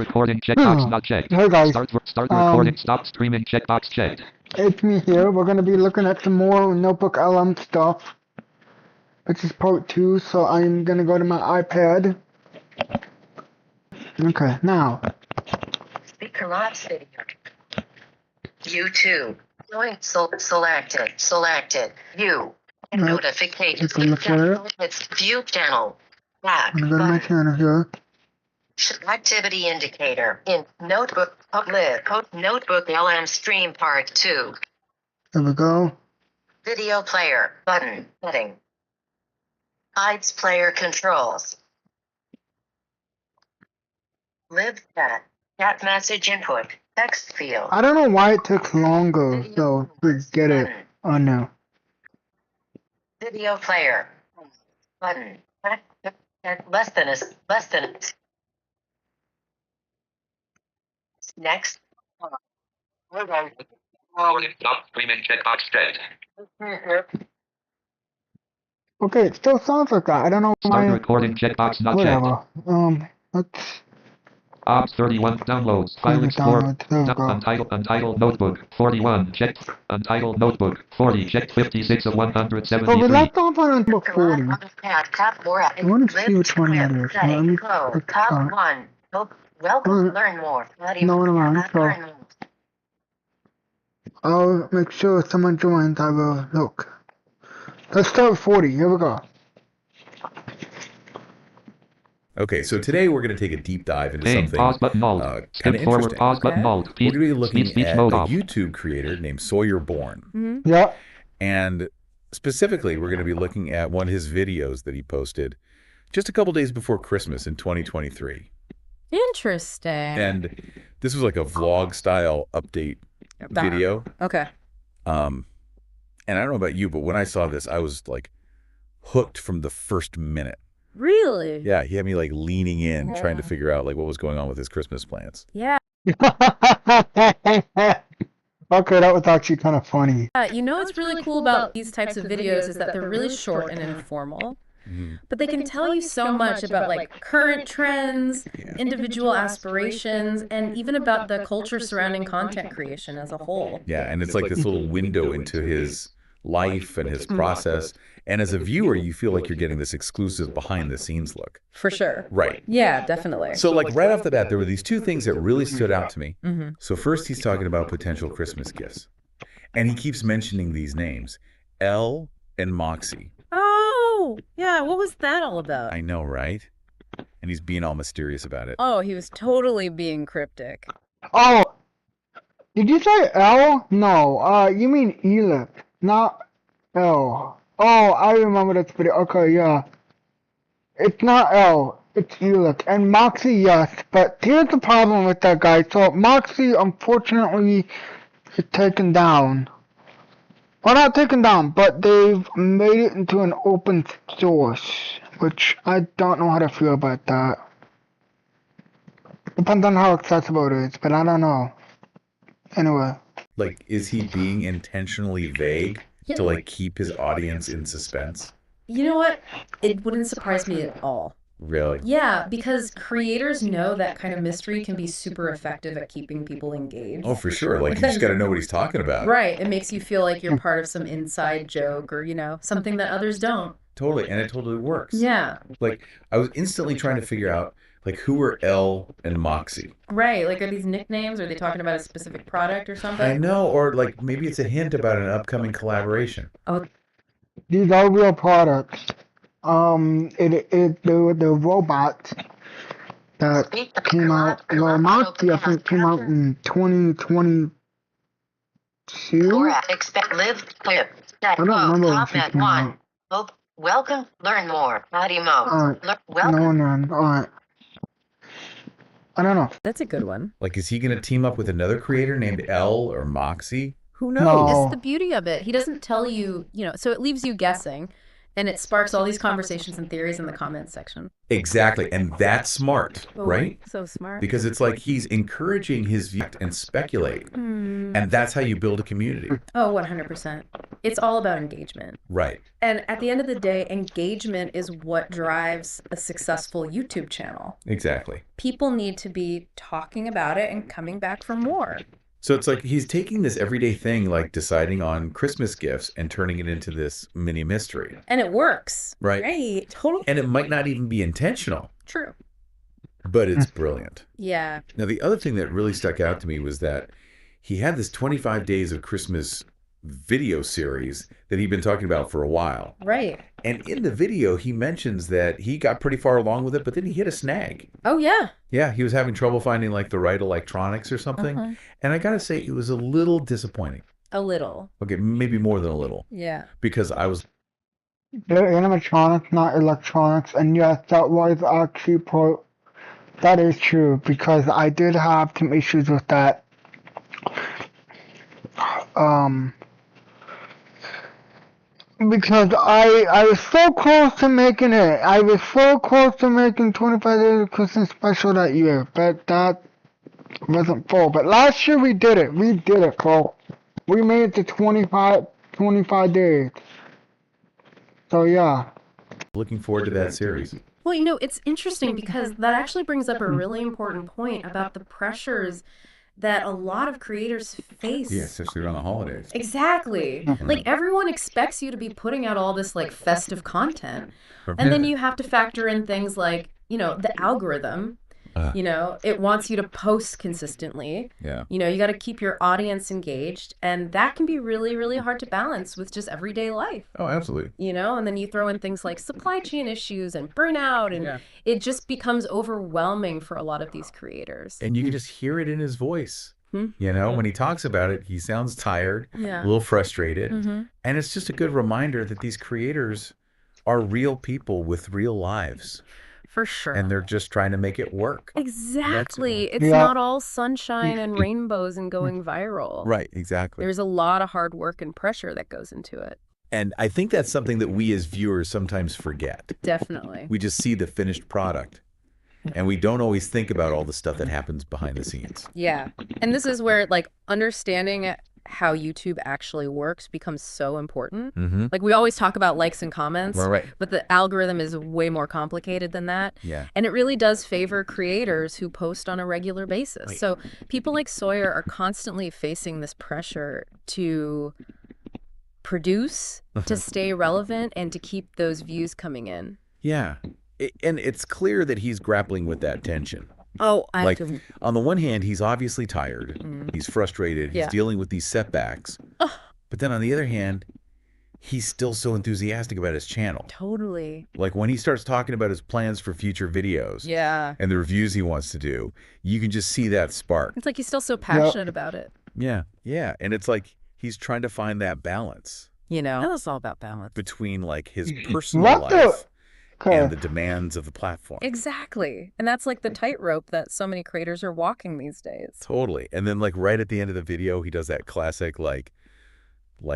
recording checkbox not checked. Hey guys, Start recording. Stop streaming checkbox checked. it's me here. We're gonna be looking at some more Notebook LM stuff, which is part 2. So I'm gonna go to my iPad. Okay, now. Speaker Labs video. YouTube. Selected. View. Notifications. It's view channel. Back. I'm gonna go to my channel here. Activity indicator in Notebook Notebook LM Stream Part 2. There we go. Video player button setting. Hides player controls. Live chat message input text field. I don't know why it took longer, so forget it. Oh no. Video player button less than next. Stop streaming checkbox checked. Okay, it still sounds like that. I don't know why. Start recording checkbox not Whatever. checked. Let's. Ops 31 downloads. File explorer. There we go. Untitled notebook 41 checked. Untitled notebook 40 checked. 56 of So we 173. left off on book 40. I want to see which one that is. Let me click Top start. 1. Welcome. Learn more. No, never mind. So I'll make sure someone joins. I will look. Let's start with 40. Here we go. Okay, so today we're going to take a deep dive into Name, something pause button alt. kind of Skip forward, interesting. pause button alt. We're going to be looking Speech at a mode off. YouTube creator named Sawyer Bourne. Yeah. And specifically, we're going to be looking at one of his videos that he posted just a couple days before Christmas in 2023. Interesting. And this was like a vlog-style update video. Okay. And I don't know about you, but when I saw this, I was like hooked from the first minute. Really? Yeah, he had me like leaning in, trying to figure out like what was going on with his Christmas plans. Yeah. Okay, that was actually kind of funny. You know what's really cool about these types of videos is that they're really short and informal. But they can tell you so much about like current trends, individual aspirations, and even about the culture surrounding content creation as a whole. Yeah, and it's like this little window into his life and his process. And as a viewer, you feel like you're getting this exclusive behind the scenes look. For sure. Right. Yeah, definitely. So like right off the bat, there were these two things that really stood out to me. So first he's talking about potential Christmas gifts. And he keeps mentioning these names, Elle and Moxie. Oh, yeah. What was that all about? I know, right? And he's being all mysterious about it. Oh, he was totally being cryptic. Oh, did you say L? No, you mean Elif, not L. Oh, I remember that video. Okay, yeah. It's not L, it's Elif. And Moxie, yes. But here's the problem with that guy. So Moxie, unfortunately, is taken down. Well, not taken down, but they've made it into an open source, which I don't know how to feel about that. Depends on how accessible it is, but I don't know. Anyway. Like, is he being intentionally vague to like keep his audience in suspense? You know what? It wouldn't surprise me at all. Really? Yeah, because creators know that kind of mystery can be super effective at keeping people engaged. Oh, for sure. Like, you just got to know what he's talking about. Right. It makes you feel like you're part of some inside joke or, you know, something that others don't. Totally. And it totally works. Yeah. Like, I was instantly trying to figure out, like, who are Elle and Moxie? Right. Like, are these nicknames? Are they talking about a specific product or something? I know. Or, like, maybe it's a hint about an upcoming collaboration. Oh, These are real products. The robot that came out, well, Moxie, I think, came out in 2022. Expect live clip. I don't remember when she Comment came 1. out. Hope. Welcome. Learn more. Patty Mo. Alright, Welcome. no, alright. I don't know. that's a good one. Like, is he going to team up with another creator named Elle or Moxie? Who knows? No. It's the beauty of it. He doesn't tell you, you know, so it leaves you guessing. And it sparks all these conversations and theories in the comments section. Exactly. And that's smart, right? So smart. Because it's like he's encouraging his view and speculate. And that's how you build a community. Oh, 100%. It's all about engagement. Right. And at the end of the day, engagement is what drives a successful YouTube channel. Exactly. People need to be talking about it and coming back for more. So it's like he's taking this everyday thing, like deciding on Christmas gifts and turning it into this mini mystery. And it works. Right. Right. Totally. And it might not even be intentional, True. but it's brilliant. Yeah. Now, the other thing that really stuck out to me was that he had this 25 Days of Christmas video series that he'd been talking about for a while. Right. And in the video, he mentions that he got pretty far along with it, but then he hit a snag. Oh, yeah. Yeah, he was having trouble finding like the right electronics or something. And I got to say, it was a little disappointing. A little. Okay, maybe more than a little. Yeah. Because I was, They're animatronics, not electronics, and yes, that was actually that is true, because I did have some issues with that. Because I was so close to making it. I was so close to making 25 Days of Christmas special that year, but that wasn't full. But last year we did it. We did it, Cole. We made it to 25 days. So yeah. looking forward to that series. Well, you know, it's interesting because that actually brings up a really important point about the pressures that a lot of creators face. Yeah, especially around the holidays. Exactly. Like everyone expects you to be putting out all this like festive content. And then you have to factor in things like, you know, the algorithm. You know, it wants you to post consistently. Yeah. You know, you got to keep your audience engaged. And that can be really, really hard to balance with just everyday life. Oh, absolutely. You know, and then you throw in things like supply chain issues and burnout, and it just becomes overwhelming for a lot of these creators. And you can just hear it in his voice. You know, when he talks about it, he sounds tired, a little frustrated. And it's just a good reminder that these creators are real people with real lives. For sure. And they're just trying to make it work. Exactly. It's not all sunshine and rainbows and going viral. Right, exactly. There's a lot of hard work and pressure that goes into it. And I think that's something that we as viewers sometimes forget. Definitely. We just see the finished product. And we don't always think about all the stuff that happens behind the scenes. Yeah. And this is where, like, understanding how YouTube actually works becomes so important. Like, we always talk about likes and comments, but the algorithm is way more complicated than that. And it really does favor creators who post on a regular basis. So people like Sawyer are constantly facing this pressure to produce, to stay relevant, and to keep those views coming in. Yeah. And it's clear that he's grappling with that tension. Oh, like, on the one hand, he's obviously tired. He's frustrated. He's dealing with these setbacks. But then on the other hand, he's still so enthusiastic about his channel. Totally. Like when he starts talking about his plans for future videos and the reviews he wants to do, you can just see that spark. It's like he's still so passionate about it. Yeah. Yeah. And it's like he's trying to find that balance. You know? It's all about balance. Between like his personal life and the demands of the platform. Exactly. And that's like the tightrope that so many creators are walking these days. Totally. And then like right at the end of the video, he does that classic like,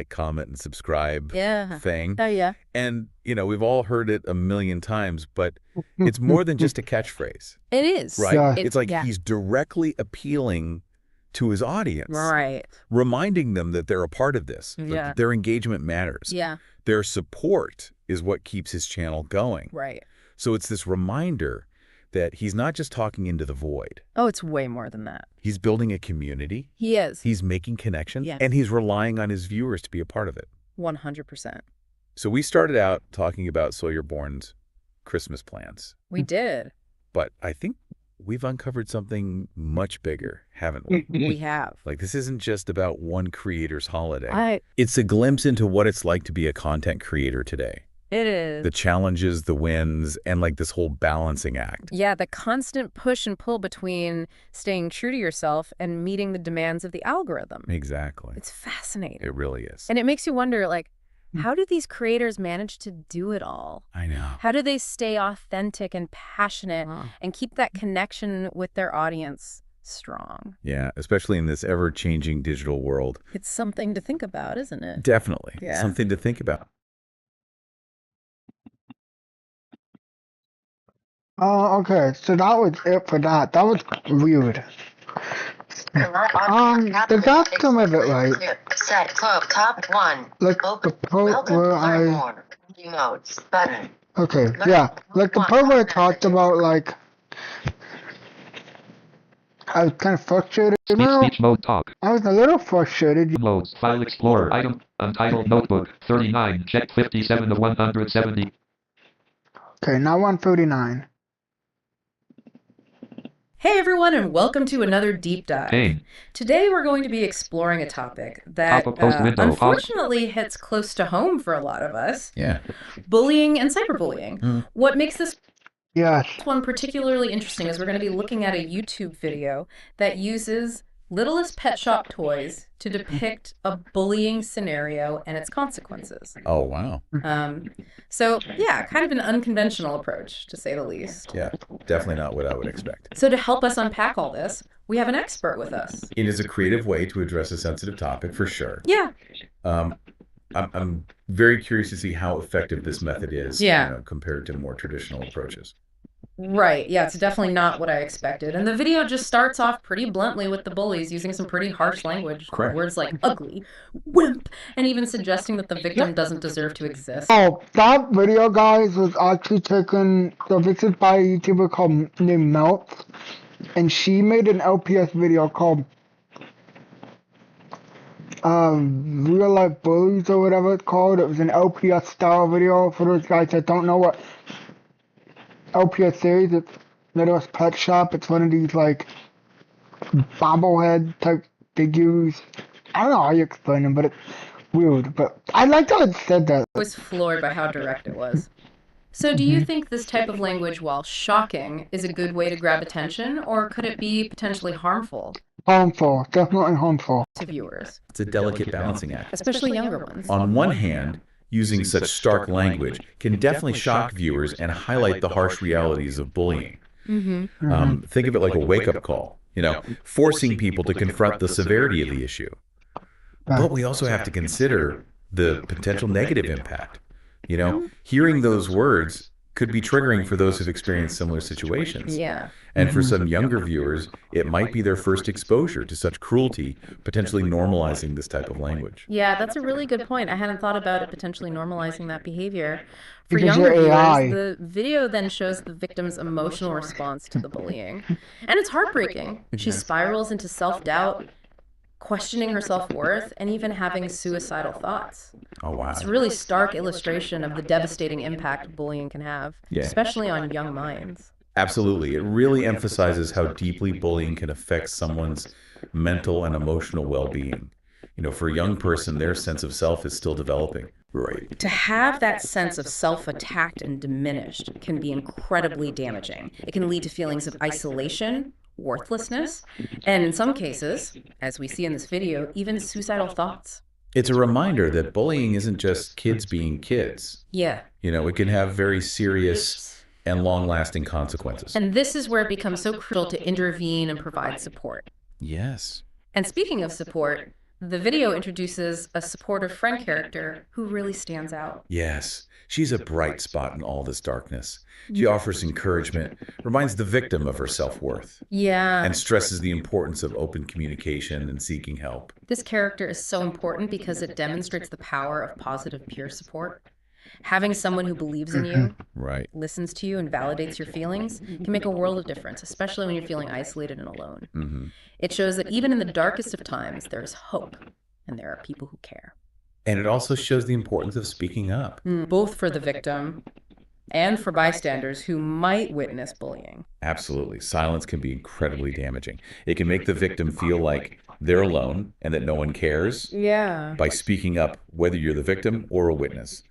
comment, and subscribe thing. Oh, yeah. And, you know, we've all heard it a million times, but it's more than just a catchphrase. It is. Right? Yeah. It's like he's directly appealing to his audience. Right. Reminding them that they're a part of this. That their engagement matters. Yeah. Their support is what keeps his channel going. Right. So it's this reminder that he's not just talking into the void. Oh, it's way more than that. He's building a community. He is. He's making connections. And he's relying on his viewers to be a part of it. 100%. So we started out talking about Sawyer Bourne's Christmas plans. We did. But I think we've uncovered something much bigger, haven't we? We have. Like, this isn't just about one creator's holiday. It's a glimpse into what it's like to be a content creator today. It is. The challenges, the wins, and like this whole balancing act. Yeah, the constant push and pull between staying true to yourself and meeting the demands of the algorithm. Exactly. It's fascinating. It really is. And it makes you wonder, like, how do these creators manage to do it all? I know. How do they stay authentic and passionate and keep that connection with their audience strong? Yeah, especially in this ever-changing digital world. It's something to think about, isn't it? Definitely. Yeah. Something to think about. Oh, okay. So that was it for that. That was weird. Did that come a bit right? Set club top 1. Like the Open. part Welcome where to learn I. more. Emotes button. Okay, yeah. Like the part where I talked about, like, I was kind of frustrated. Speech mode talk. I was a little frustrated. Modes. File Explorer. Item. Untitled Notebook. 39. Check 57 of 170. Okay, now 139. Hey everyone, and welcome to another deep dive. Pane. Today we're going to be exploring a topic that Pop-up post window. unfortunately hits close to home for a lot of us. Yeah. Bullying and cyberbullying. What makes this Yes. one particularly interesting is we're going to be looking at a YouTube video that uses Littlest Pet Shop toys to depict a bullying scenario and its consequences. Oh, wow. So yeah, kind of an unconventional approach, to say the least. Yeah, definitely not what I would expect. So to help us unpack all this, we have an expert with us. It is a creative way to address a sensitive topic, for sure. Yeah. I'm very curious to see how effective this method is compared to more traditional approaches. Right. Yeah, it's definitely not what I expected. And the video just starts off pretty bluntly with the bullies using some pretty harsh language. Correct. Words like ugly, wimp, and even suggesting that the victim doesn't deserve to exist. Oh, that video, guys, was actually taken. So this is by a YouTuber called named Melt, and she made an LPS video called Real Life Bullies or whatever it's called. It was an LPS style video for those guys that don't know what LPS series. It's Littlest Pet Shop. It's one of these like bobblehead type figures. I don't know how you explain them, but it's weird. But I liked how it said that. I was floored by how direct it was. So do you think this type of language, while shocking, is a good way to grab attention, or could it be potentially harmful Harmful, definitely harmful. to viewers, It's a delicate balancing act. especially younger ones? On one hand, using such stark language can definitely shock viewers and highlight the harsh realities of bullying. Think of it like a wake-up call, forcing people to confront the severity of the issue. But we also have to consider the potential negative impact. Hearing those words could be triggering for those who've experienced similar situations. Yeah. And for some younger viewers, it might be their first exposure to such cruelty, potentially normalizing this type of language. Yeah, that's a really good point. I hadn't thought about it potentially normalizing that behavior. For Because younger you're AI. viewers, the video then shows the victim's emotional response to the bullying. And it's heartbreaking. She spirals into self-doubt, questioning her self-worth, and even having suicidal thoughts. Oh, wow. It's a really stark illustration of the devastating impact bullying can have, Yeah. especially on young minds. Absolutely. It really emphasizes how deeply bullying can affect someone's mental and emotional well-being. For a young person, their sense of self is still developing. Right. To have that sense of self attacked and diminished can be incredibly damaging. It can lead to feelings of isolation, worthlessness, and in some cases, as we see in this video, even suicidal thoughts. It's a reminder that bullying isn't just kids being kids. Yeah. It can have very serious and long-lasting consequences. And this is where it becomes so crucial to intervene and provide support. Yes. And speaking of support, the video introduces a supportive friend character who really stands out. Yes. She's a bright spot in all this darkness. She offers encouragement, reminds the victim of her self-worth, Yeah. and stresses the importance of open communication and seeking help. This character is so important because it demonstrates the power of positive peer support. Having someone who believes in you, Right. listens to you, and validates your feelings can make a world of difference, especially when you're feeling isolated and alone. It shows that even in the darkest of times, there is hope, and there are people who care. And it also shows the importance of speaking up. Both for the victim and for bystanders who might witness bullying. Absolutely. Silence can be incredibly damaging. It can make the victim feel like they're alone and that no one cares. Yeah. By speaking up, whether you're the victim or a witness,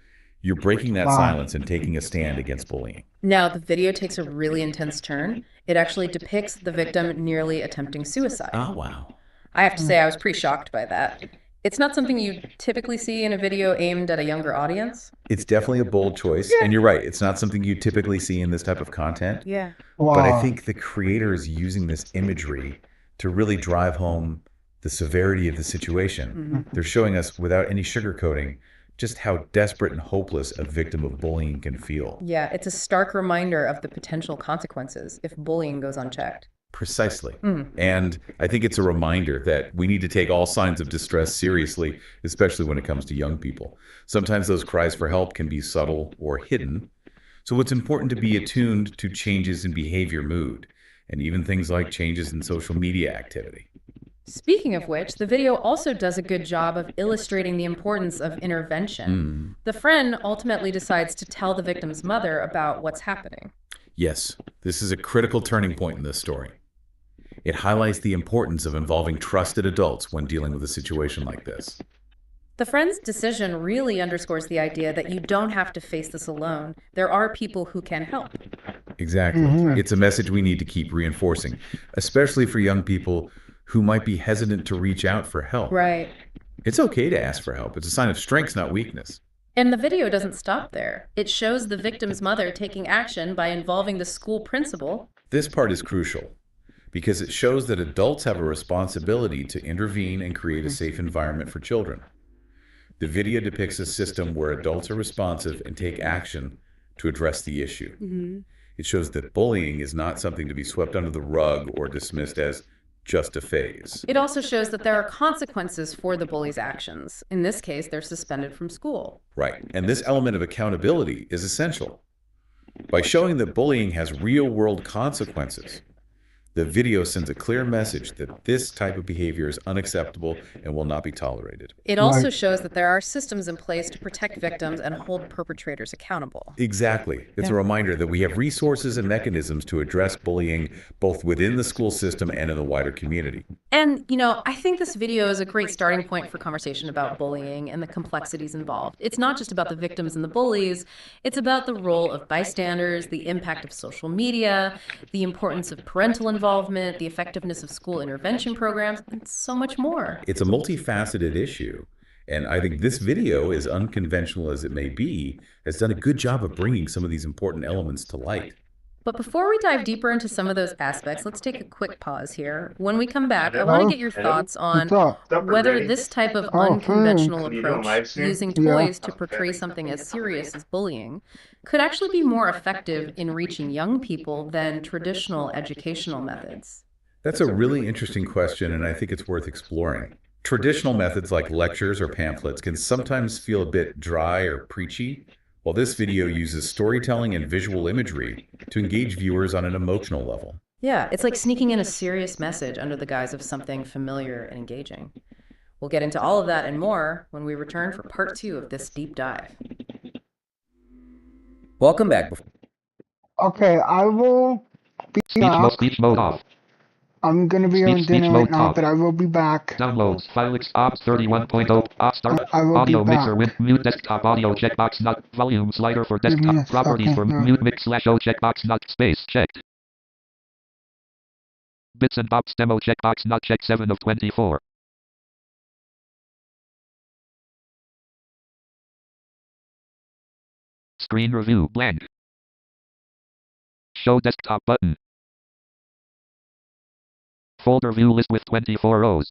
you're breaking that silence and taking a stand against bullying. Now, the video takes a really intense turn. It actually depicts the victim nearly attempting suicide. Oh, wow. I have to say, I was pretty shocked by that. It's not something you typically see in a video aimed at a younger audience. It's definitely a bold choice. And you're right. It's not something you typically see in this type of content. Yeah. Wow. But I think the creator is using this imagery to really drive home the severity of the situation. They're showing us, without any sugarcoating, just how desperate and hopeless a victim of bullying can feel. Yeah, it's a stark reminder of the potential consequences if bullying goes unchecked. Precisely. And I think it's a reminder that we need to take all signs of distress seriously, especially when it comes to young people. Sometimes those cries for help can be subtle or hidden. So it's important to be attuned to changes in behavior, mood, and even things like changes in social media activity. Speaking of which, the video also does a good job of illustrating the importance of intervention. The friend ultimately decides to tell the victim's mother about what's happening. Yes, this is a critical turning point in this story. It highlights the importance of involving trusted adults when dealing with a situation like this. The friend's decision really underscores the idea that you don't have to face this alone. There are people who can help. Exactly. It's a message we need to keep reinforcing, especially for young people who might be hesitant to reach out for help. Right. It's okay to ask for help. It's a sign of strength, not weakness. And the video doesn't stop there. It shows the victim's mother taking action by involving the school principal. This part is crucial because it shows that adults have a responsibility to intervene and create a safe environment for children. The video depicts a system where adults are responsive and take action to address the issue. It shows that bullying is not something to be swept under the rug or dismissed as just a phase. It also shows that there are consequences for the bully's actions. In this case, they're suspended from school. Right. And this element of accountability is essential. By showing that bullying has real-world consequences, the video sends a clear message that this type of behavior is unacceptable and will not be tolerated. It also shows that there are systems in place to protect victims and hold perpetrators accountable. Exactly. It's a reminder that we have resources and mechanisms to address bullying both within the school system and in the wider community. And, I think this video is a great starting point for conversation about bullying and the complexities involved. It's not just about the victims and the bullies. It's about the role of bystanders, the impact of social media, the importance of parental involvement, the effectiveness of school intervention programs, and so much more. It's a multifaceted issue. And I think this video, as unconventional as it may be, has done a good job of bringing some of these important elements to light. But before we dive deeper into some of those aspects, let's take a quick pause here. When we come back, I want to get your thoughts on whether this type of unconventional approach, using toys to portray something as serious as bullying, could actually be more effective in reaching young people than traditional educational methods. That's a really interesting question, and I think it's worth exploring. Traditional methods like lectures or pamphlets can sometimes feel a bit dry or preachy, while this video uses storytelling and visual imagery to engage viewers on an emotional level. Yeah, it's like sneaking in a serious message under the guise of something familiar and engaging. We'll get into all of that and more when we return for part 2 of this deep dive. Welcome back. Okay, I will be back. Speech mode off. I'm gonna be on Speech dinner right mode now, off. but I will be back. Downloads. File ops 31.0. Ops start. I will Audio be mixer back. with mute desktop audio checkbox not volume slider for Give me desktop a properties second for here. mute mix / O checkbox not space checked. Bits and Bobs demo checkbox not checked 7 of 24. Screen review blank. Show desktop button. Folder view list with 24 rows.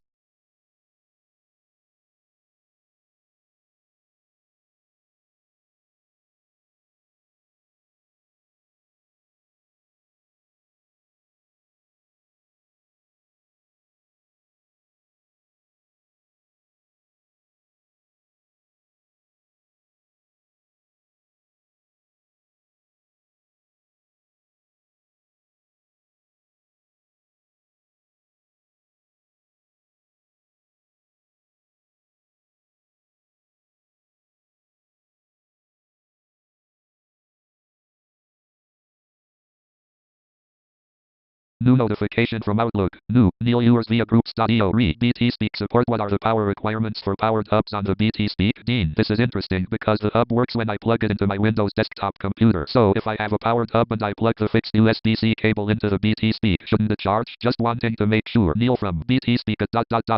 New notification from Outlook. New. Neil Ewers via groups.io. Read. BT Speak support. What are the power requirements for powered hubs on the BT Speak? Dean. This is interesting because the hub works when I plug it into my Windows desktop computer. So if I have a powered hub and I plug the fixed USB-C cable into the BT Speak, shouldn't it charge? Just wanting to make sure. Neil from BT Speak at ...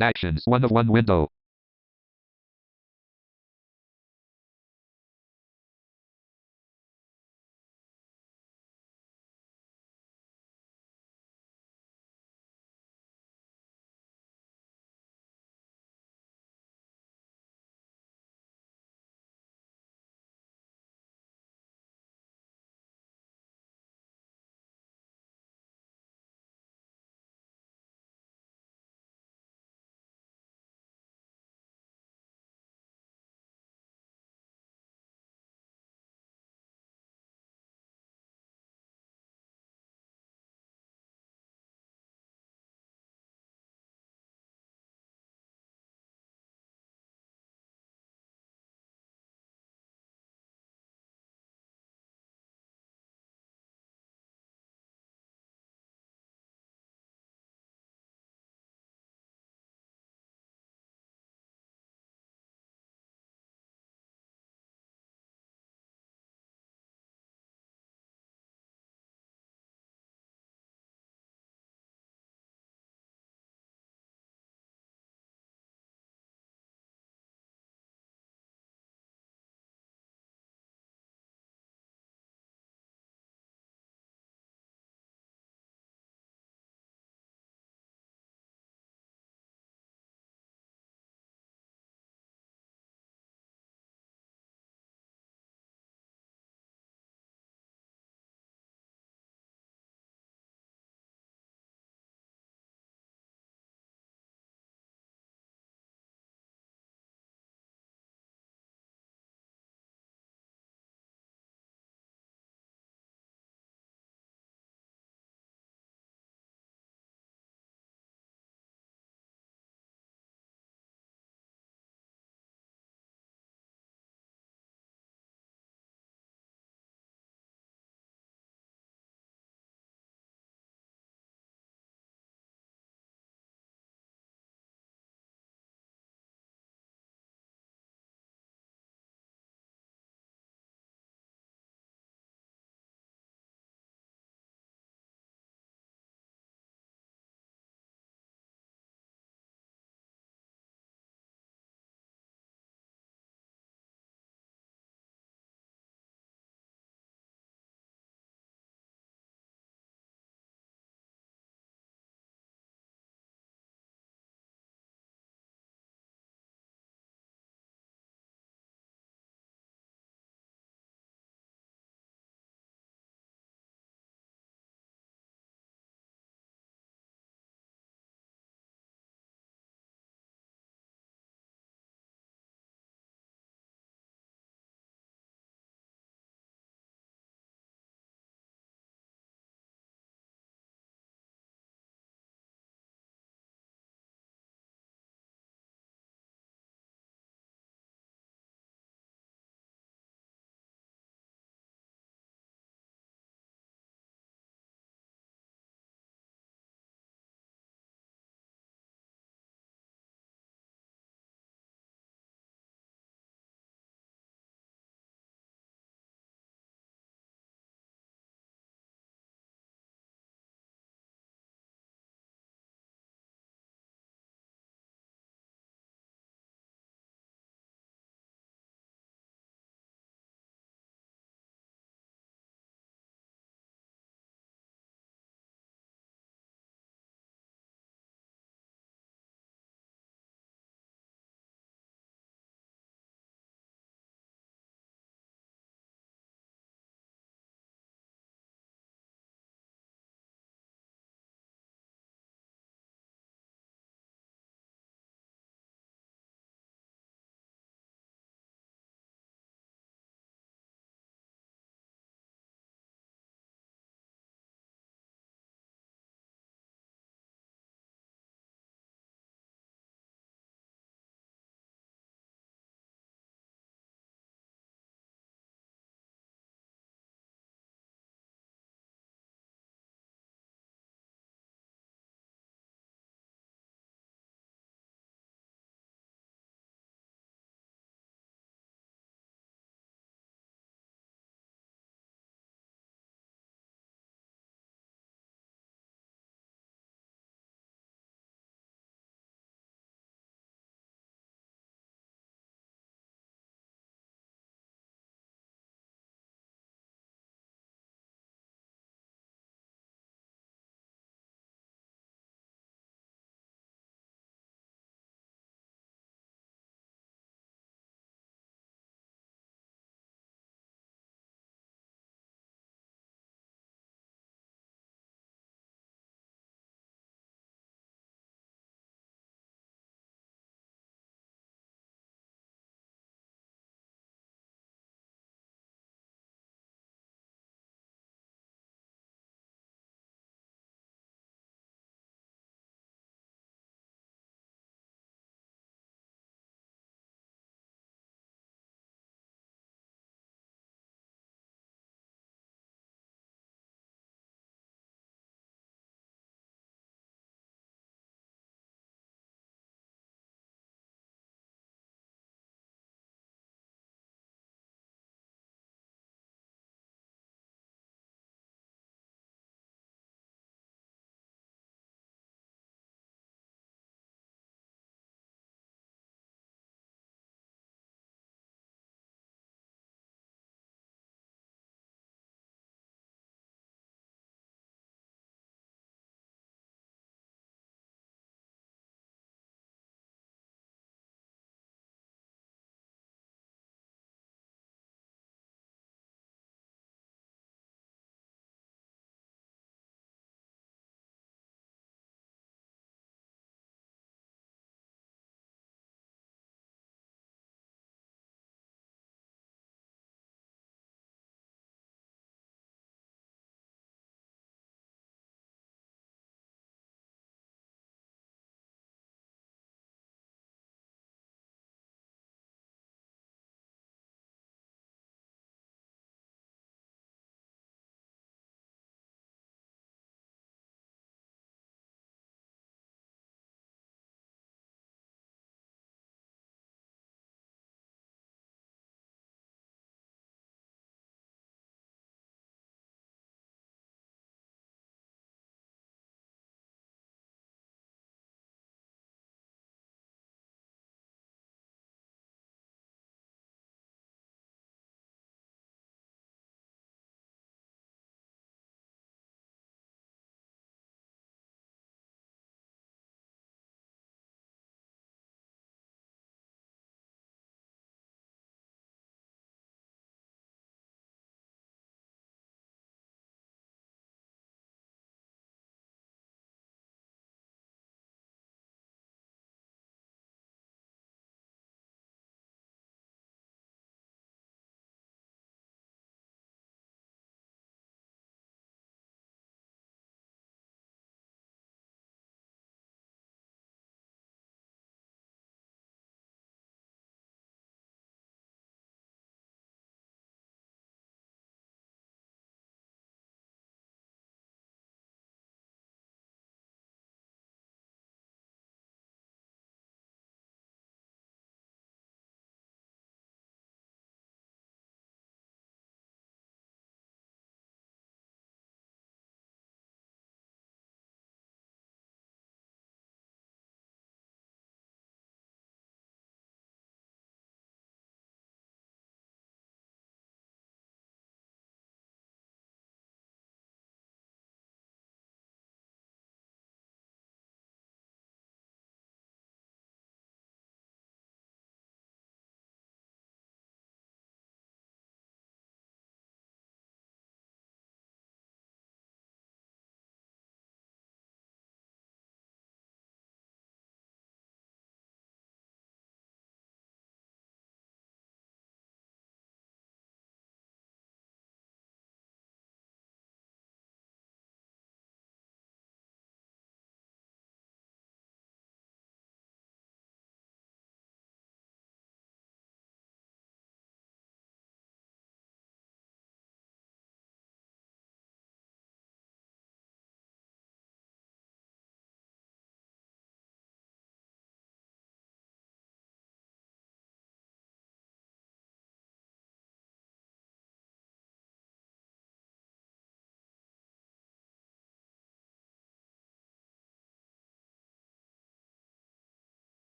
actions. 1 of 1 window.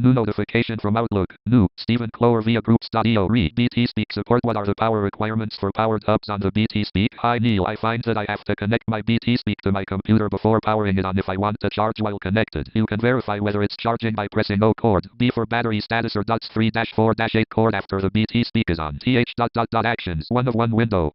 New notification from Outlook. New. Stephen Clower via groups.io. Re. BT Speak support. What are the power requirements for powered hubs on the BT Speak? Hi Neil. I find that I have to connect my BT Speak to my computer before powering it on if I want to charge while connected. You can verify whether it's charging by pressing O chord. B for battery status or .3-4-8 chord after the BT Speak is on. Actions. 1 of 1 window.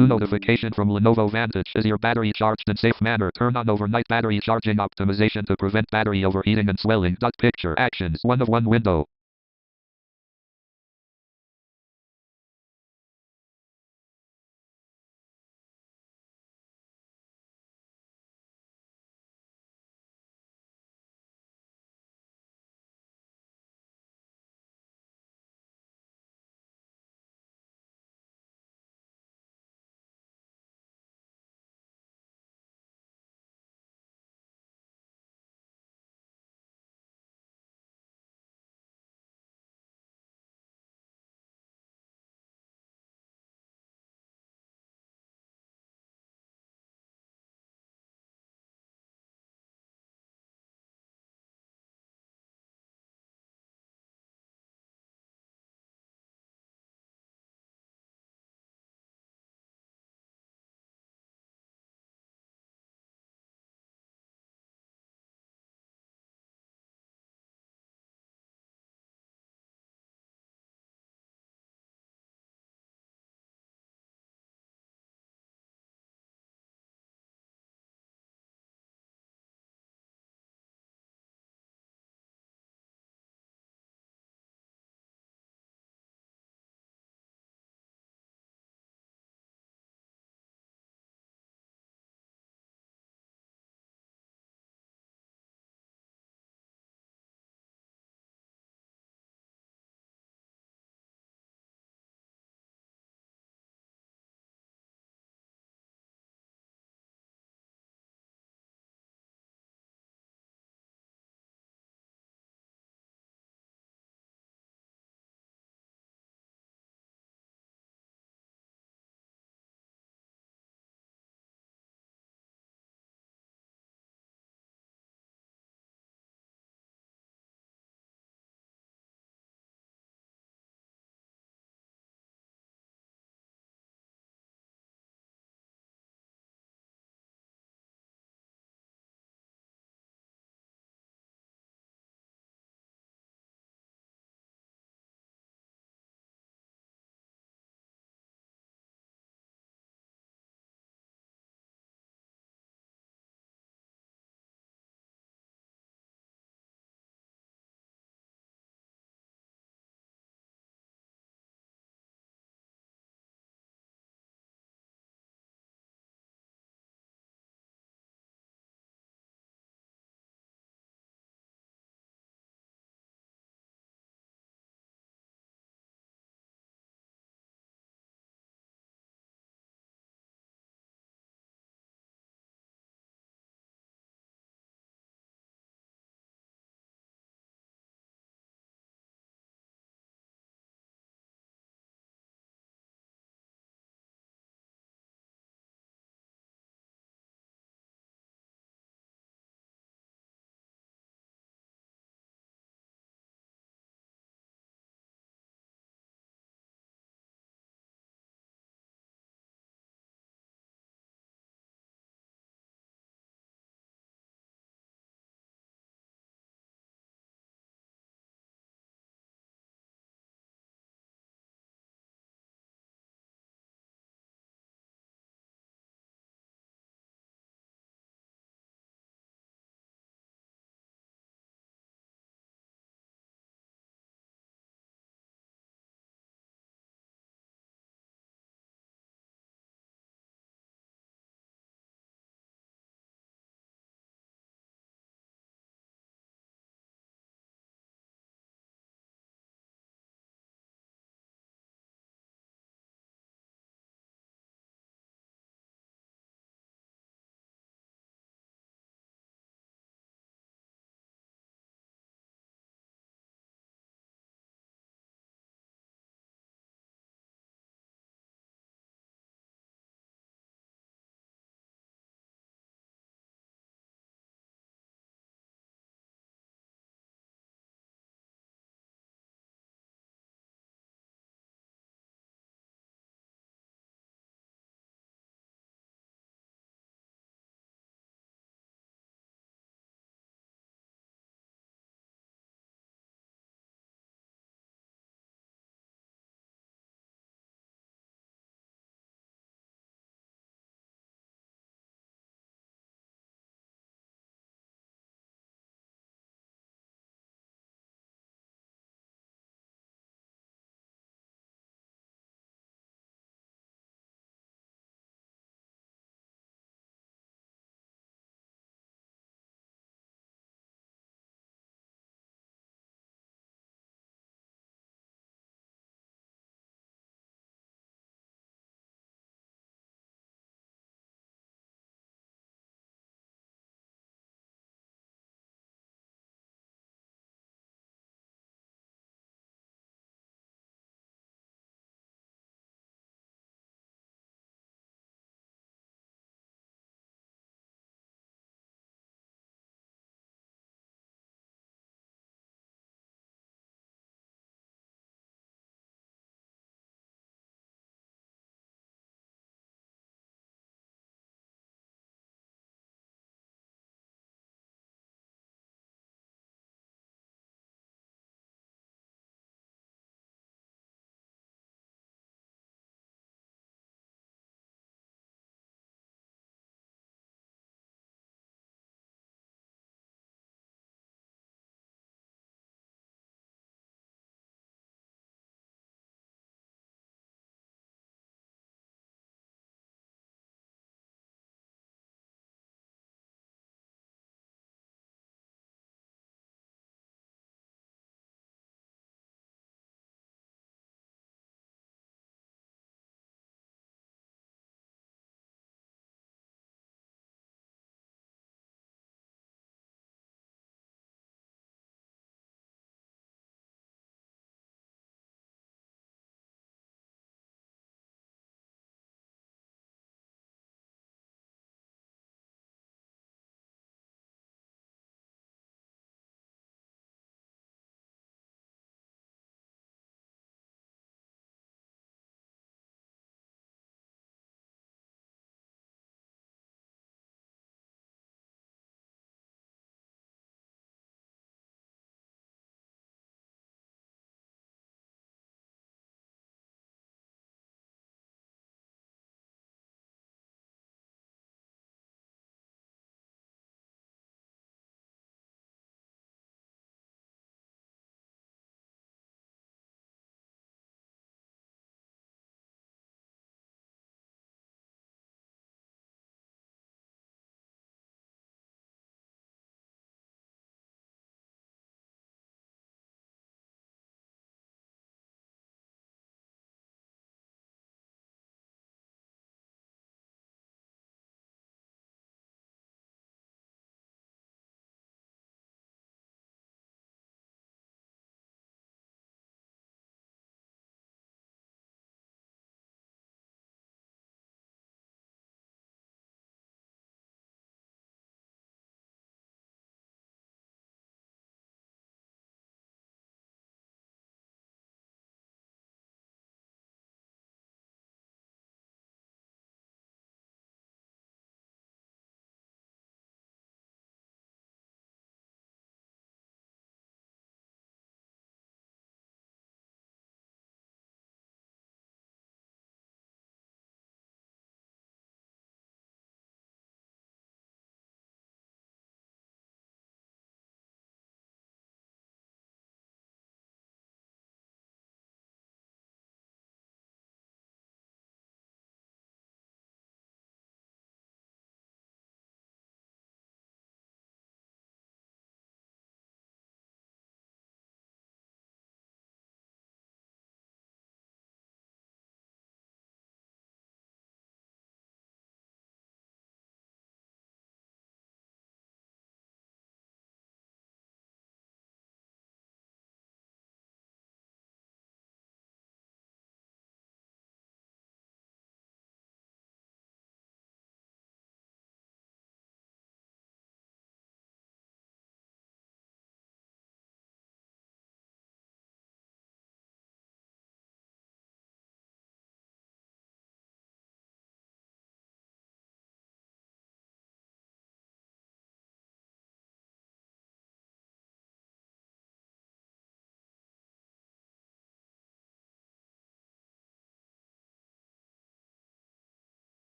New notification from Lenovo Vantage. Is your battery charged in safe manner? Turn on overnight battery charging optimization to prevent battery overheating and swelling. Picture actions 1 of 1 window.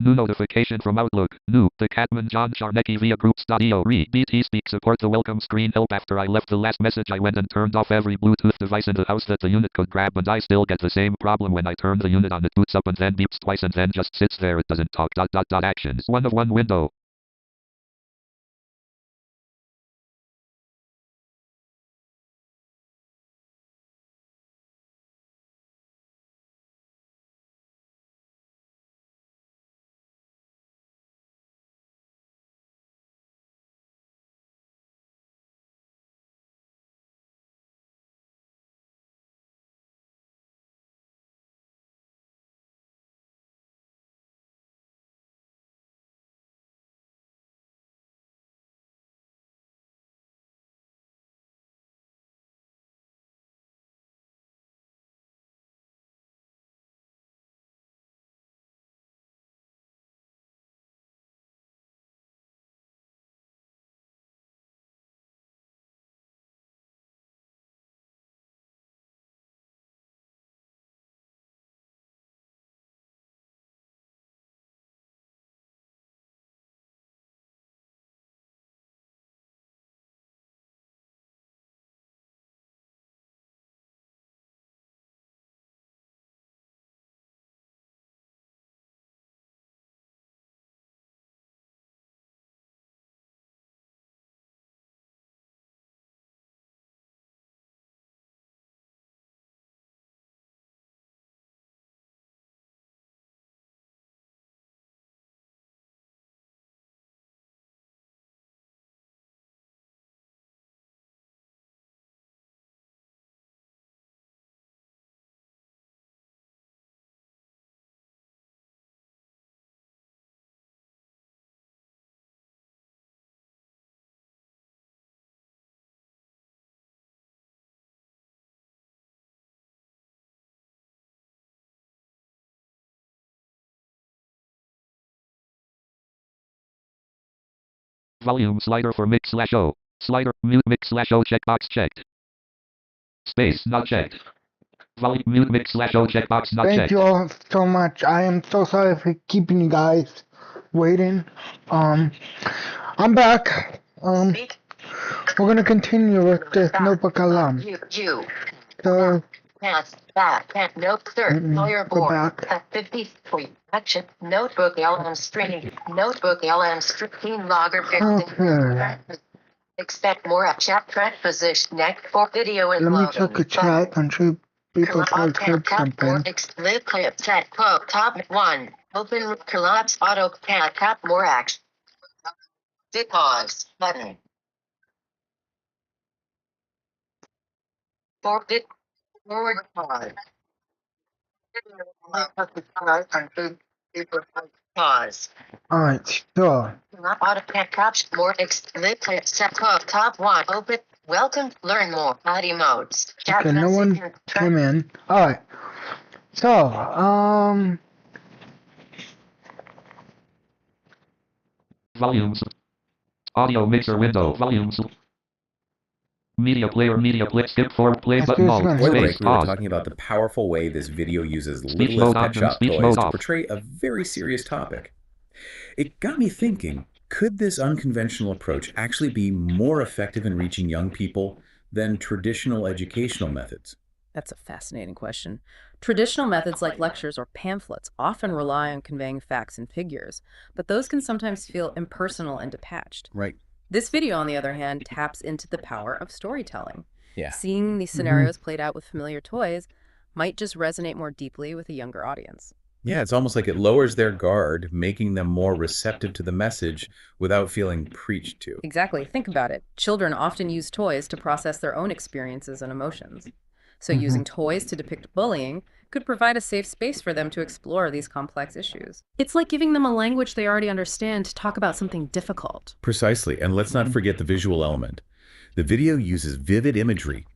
New notification from Outlook. New. The Catman John Charnecki via groups.io. BT Speak support the welcome screen help. After I left the last message I went and turned off every Bluetooth device in the house that the unit could grab, and I still get the same problem when I turn the unit on. It boots up and then beeps twice and then just sits there. It doesn't talk. Actions. 1 of 1 window. Volume slider for mix/O. Slider mute mix/O checkbox checked. Space not checked. Volume mute mix/O checkbox not Thank checked. you all so much. I am so sorry for keeping you guys waiting. I'm back. Speak. We're gonna continue with this notebook alarm. You. So, Pass. Back. Note third. Lawyer go board. back. 53. Action. Notebook LM string. Notebook LM string logger. Okay. Expect more at chat track position. Next for video and Let me loading. check the chat and see if people have said something. Live clip set quote top 1. Open collapse auto tap more action. Did pause button. Forward pause. Pause. Alright, so, Auto caption more live clip set quote top 1. Open welcome learn more body modes. Chat okay, no one message, came in. Alright, so, Volumes. Audio mixer window. Volumes. Media player. Skip forward. Play Let's button do this mode. again. Before the Space. break, we were Pause. talking about the powerful way this video uses Speech Littlest mode Pet on. Shop Speech toys mode to off. portray a very serious topic. It got me thinking, could this unconventional approach actually be more effective in reaching young people than traditional educational methods? That's a fascinating question. Traditional methods like lectures or pamphlets often rely on conveying facts and figures, but those can sometimes feel impersonal and detached. Right. This video, on the other hand, taps into the power of storytelling. Yeah. Seeing these scenarios played out with familiar toys might just resonate more deeply with a younger audience. Yeah, it's almost like it lowers their guard, making them more receptive to the message without feeling preached to. Exactly. Think about it. Children often use toys to process their own experiences and emotions. So using toys to depict bullying could provide a safe space for them to explore these complex issues. It's like giving them a language they already understand to talk about something difficult. Precisely. And let's not forget the visual element. The video uses vivid imagery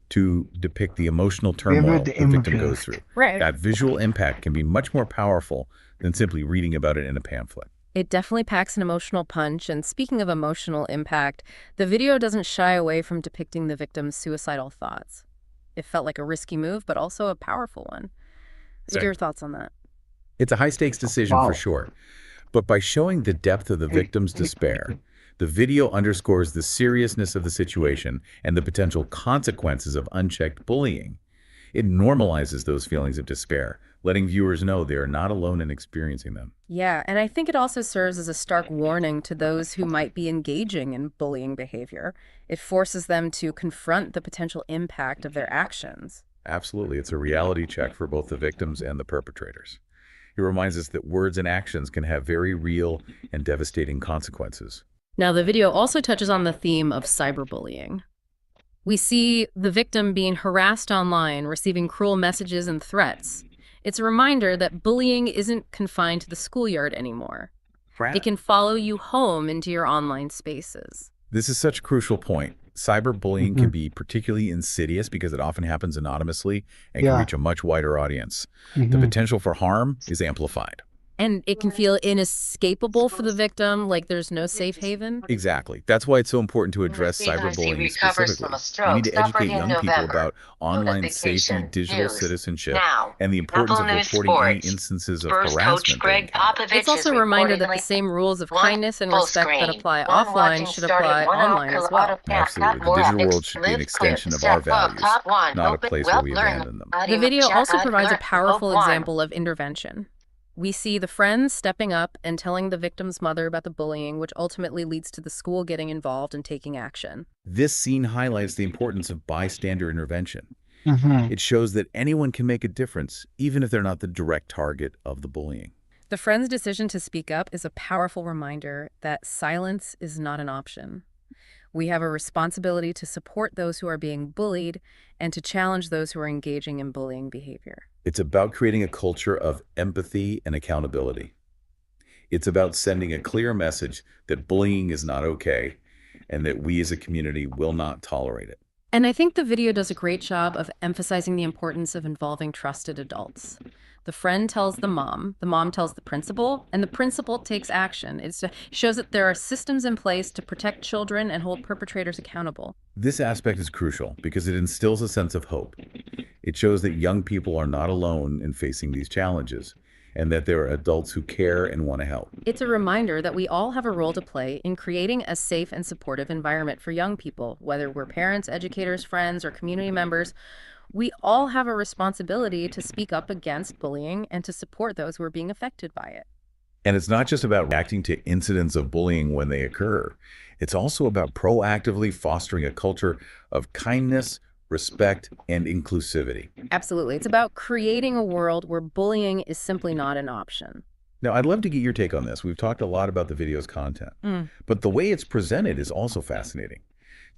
to depict the emotional turmoil the victim goes through. Right. That visual impact can be much more powerful than simply reading about it in a pamphlet. It definitely packs an emotional punch, and speaking of emotional impact, the video doesn't shy away from depicting the victim's suicidal thoughts. It felt like a risky move, but also a powerful one. What are your thoughts on that? It's a high-stakes decision for Wow. sure. But by showing the depth of the victim's despair, the video underscores the seriousness of the situation and the potential consequences of unchecked bullying. It normalizes those feelings of despair, letting viewers know they are not alone in experiencing them. Yeah, and I think it also serves as a stark warning to those who might be engaging in bullying behavior. It forces them to confront the potential impact of their actions. Absolutely, it's a reality check for both the victims and the perpetrators. It reminds us that words and actions can have very real and devastating consequences. Now, the video also touches on the theme of cyberbullying. We see the victim being harassed online, receiving cruel messages and threats. It's a reminder that bullying isn't confined to the schoolyard anymore. It can follow you home into your online spaces. This is such a crucial point. Cyberbullying can be particularly insidious because it often happens anonymously and can reach a much wider audience. The potential for harm is amplified. And it can feel inescapable for the victim, like there's no safe haven. Exactly. That's why it's so important to address cyberbullying specifically. We need to educate young people about online safety, digital citizenship, and the importance of reporting any instances of harassment. It's also a reminder that the same rules of kindness and respect that apply offline should apply online as well. Absolutely. The digital world should be an extension of our values, not a place where we abandon them. The video also provides a powerful example of intervention. We see the friends stepping up and telling the victim's mother about the bullying, which ultimately leads to the school getting involved and taking action. This scene highlights the importance of bystander intervention. It shows that anyone can make a difference, even if they're not the direct target of the bullying. The friend's decision to speak up is a powerful reminder that silence is not an option. We have a responsibility to support those who are being bullied and to challenge those who are engaging in bullying behavior. It's about creating a culture of empathy and accountability. It's about sending a clear message that bullying is not okay and that we as a community will not tolerate it. And I think the video does a great job of emphasizing the importance of involving trusted adults. The friend tells the mom tells the principal, and the principal takes action. It shows that there are systems in place to protect children and hold perpetrators accountable. This aspect is crucial because it instills a sense of hope. It shows that young people are not alone in facing these challenges, and that there are adults who care and want to help. It's a reminder that we all have a role to play in creating a safe and supportive environment for young people, whether we're parents, educators, friends, or community members. We all have a responsibility to speak up against bullying and to support those who are being affected by it. And it's not just about reacting to incidents of bullying when they occur. It's also about proactively fostering a culture of kindness, respect, and inclusivity. Absolutely. It's about creating a world where bullying is simply not an option. Now, I'd love to get your take on this. We've talked a lot about the video's content, but the way it's presented is also fascinating.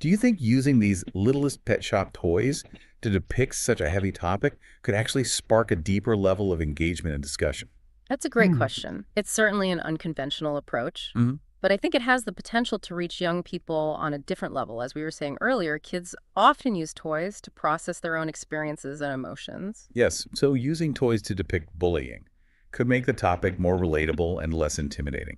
Do you think using these littlest pet shop toys to depict such a heavy topic could actually spark a deeper level of engagement and discussion? That's a great question. It's certainly an unconventional approach, but I think it has the potential to reach young people on a different level. As we were saying earlier, kids often use toys to process their own experiences and emotions. Yes, so using toys to depict bullying could make the topic more relatable and less intimidating.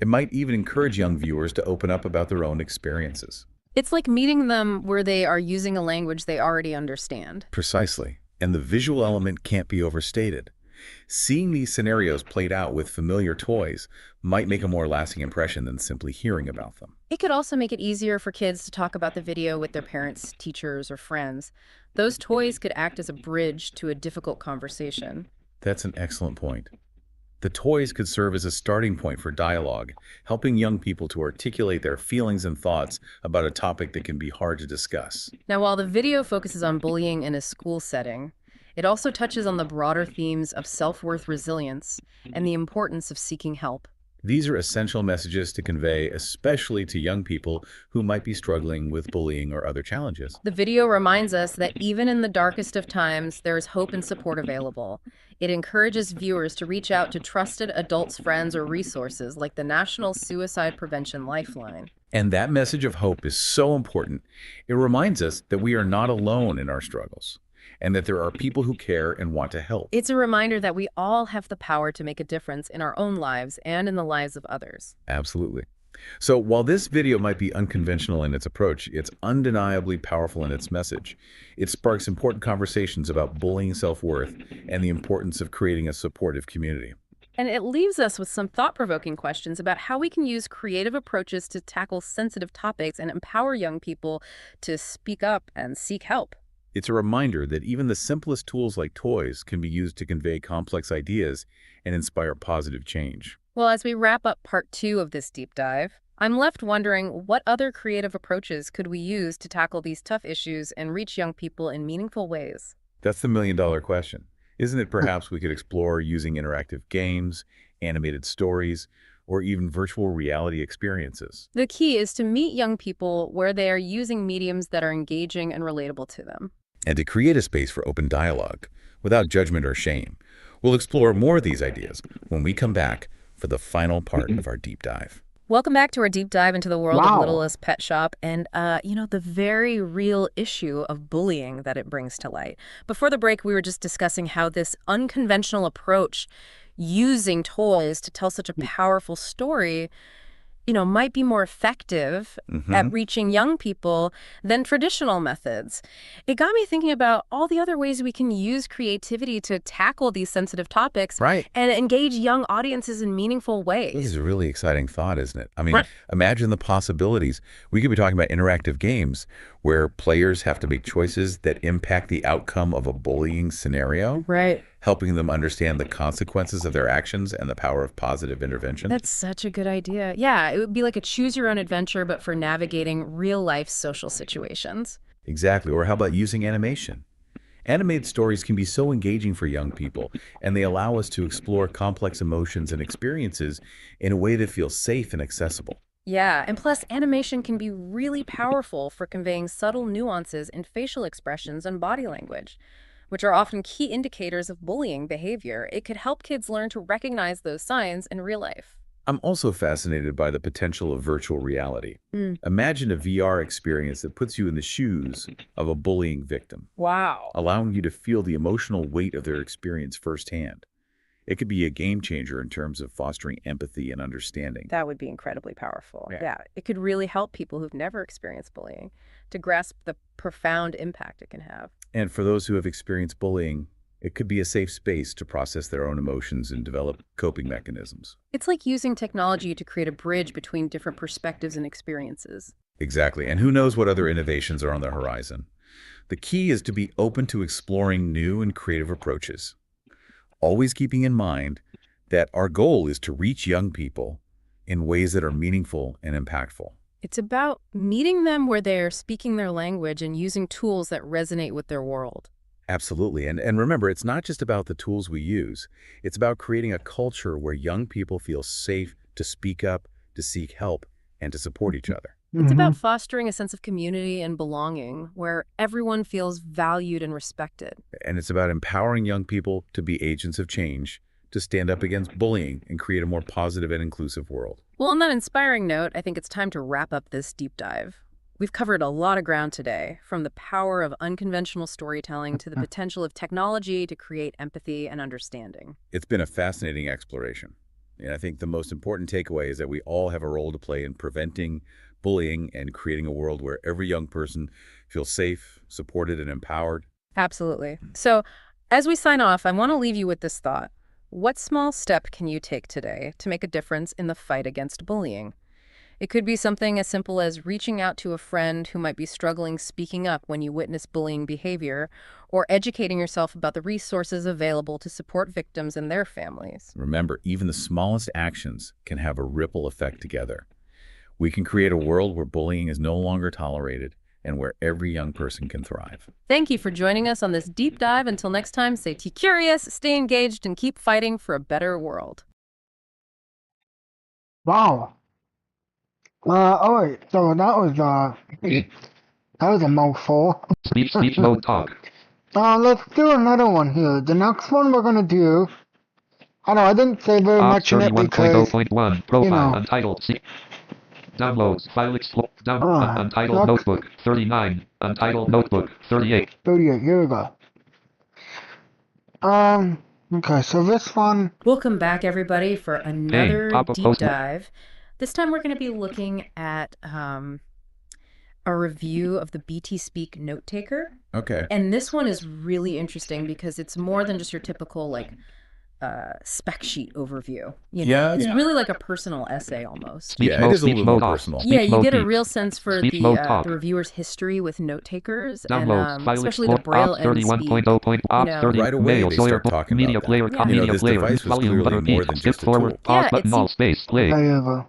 It might even encourage young viewers to open up about their own experiences. It's like meeting them where they are using a language they already understand. Precisely. And the visual element can't be overstated. Seeing these scenarios played out with familiar toys might make a more lasting impression than simply hearing about them. It could also make it easier for kids to talk about the video with their parents, teachers, or friends. Those toys could act as a bridge to a difficult conversation. That's an excellent point. The toys could serve as a starting point for dialogue, helping young people to articulate their feelings and thoughts about a topic that can be hard to discuss. Now, while the video focuses on bullying in a school setting, it also touches on the broader themes of self-worth, resilience, and the importance of seeking help. These are essential messages to convey, especially to young people who might be struggling with bullying or other challenges. The video reminds us that even in the darkest of times, there is hope and support available. It encourages viewers to reach out to trusted adults, friends, or resources like the National Suicide Prevention Lifeline. And that message of hope is so important. It reminds us that we are not alone in our struggles, and that there are people who care and want to help. It's a reminder that we all have the power to make a difference in our own lives and in the lives of others. Absolutely. So while this video might be unconventional in its approach, it's undeniably powerful in its message. It sparks important conversations about bullying self-worth and the importance of creating a supportive community. And it leaves us with some thought-provoking questions about how we can use creative approaches to tackle sensitive topics and empower young people to speak up and seek help. It's a reminder that even the simplest tools like toys can be used to convey complex ideas and inspire positive change. Well, as we wrap up part 2 of this deep dive, I'm left wondering what other creative approaches could we use to tackle these tough issues and reach young people in meaningful ways? That's the million-dollar question. Isn't it perhaps we could explore using interactive games, animated stories, or even virtual reality experiences? The key is to meet young people where they are using mediums that are engaging and relatable to them. And to create a space for open dialogue, without judgment or shame. We'll explore more of these ideas when we come back for the final part of our deep dive. Welcome back to our deep dive into the world Wow. of Littlest Pet Shop and, the very real issue of bullying that it brings to light. Before the break, we were just discussing how this unconventional approach, using toys to tell such a powerful story, might be more effective at reaching young people than traditional methods. It got me thinking about all the other ways we can use creativity to tackle these sensitive topics Right. and engage young audiences in meaningful This ways. is a really exciting thought, isn't it? I mean, imagine the possibilities. We could be talking about interactive games where players have to make choices that impact the outcome of a bullying scenario, Right. helping them understand the consequences of their actions and the power of positive intervention. That's such a good idea. Yeah, it would be like a choose-your-own-adventure, but for navigating real-life social situations. Exactly. Or how about using animation? Animated stories can be so engaging for young people, and they allow us to explore complex emotions and experiences in a way that feels safe and accessible. Yeah, and plus animation can be really powerful for conveying subtle nuances in facial expressions and body language, which are often key indicators of bullying behavior. It could help kids learn to recognize those signs in real life. I'm also fascinated by the potential of virtual reality. Imagine a VR experience that puts you in the shoes of a bullying victim, Wow. allowing you to feel the emotional weight of their experience firsthand. It could be a game changer in terms of fostering empathy and understanding. That would be incredibly powerful. Yeah. Yeah, it could really help people who've never experienced bullying to grasp the profound impact it can have. And for those who have experienced bullying, it could be a safe space to process their own emotions and develop coping mechanisms. It's like using technology to create a bridge between different perspectives and experiences. Exactly. And who knows what other innovations are on the horizon. The key is to be open to exploring new and creative approaches, always keeping in mind that our goal is to reach young people in ways that are meaningful and impactful. It's about meeting them where they're speaking their language and using tools that resonate with their world. Absolutely. And remember, it's not just about the tools we use. It's about creating a culture where young people feel safe to speak up, to seek help, and to support each other. It's about fostering a sense of community and belonging where everyone feels valued and respected. And it's about empowering young people to be agents of change, to stand up against bullying and create a more positive and inclusive world. Well, on that inspiring note, I think it's time to wrap up this deep dive. We've covered a lot of ground today, from the power of unconventional storytelling to the potential of technology to create empathy and understanding. It's been a fascinating exploration. And I think the most important takeaway is that we all have a role to play in preventing bullying and creating a world where every young person feels safe, supported, and empowered. Absolutely. So, as we sign off, I want to leave you with this thought. What small step can you take today to make a difference in the fight against bullying? It could be something as simple as reaching out to a friend who might be struggling speaking up when you witness bullying behavior, or educating yourself about the resources available to support victims and their families. Remember, even the smallest actions can have a ripple effect together. We can create a world where bullying is no longer tolerated and where every young person can thrive. Thank you for joining us on this deep dive. Until next time, stay curious, stay engaged, and keep fighting for a better world. Wow. Alright, so that was a mouthful. Speech mode talk. Let's do another one here. The next one we're gonna do, I didn't say very Ops much in it because, 31.0.1. Profile. know. Untitled. See. Downloads. File explore. Untitled look. notebook. 39. Untitled notebook. 38. 38, here we go. Okay, so this one, Welcome back, everybody, for another Papa deep Post- dive. This time we're going to be looking at a review of the BT Speak Note Taker. Okay. And this one is really interesting because it's more than just your typical like spec sheet overview. It's really like a personal essay almost. Speech Yeah, mode, it is a speech little more mode off. personal. Speech Yeah, you mode get a deep. real sense for Speech mode talk. the reviewer's history with note takers Downloads, and file especially the export, Braille ops and Speak. 31.0. Ops know. 30. Right away, Mail, they Sawyer, start talking media about that. player, Yeah. media this player, device was volume, clearly butter, more beat, than skip just a forward, tool. pause Yeah, button, it's- all space, play. However,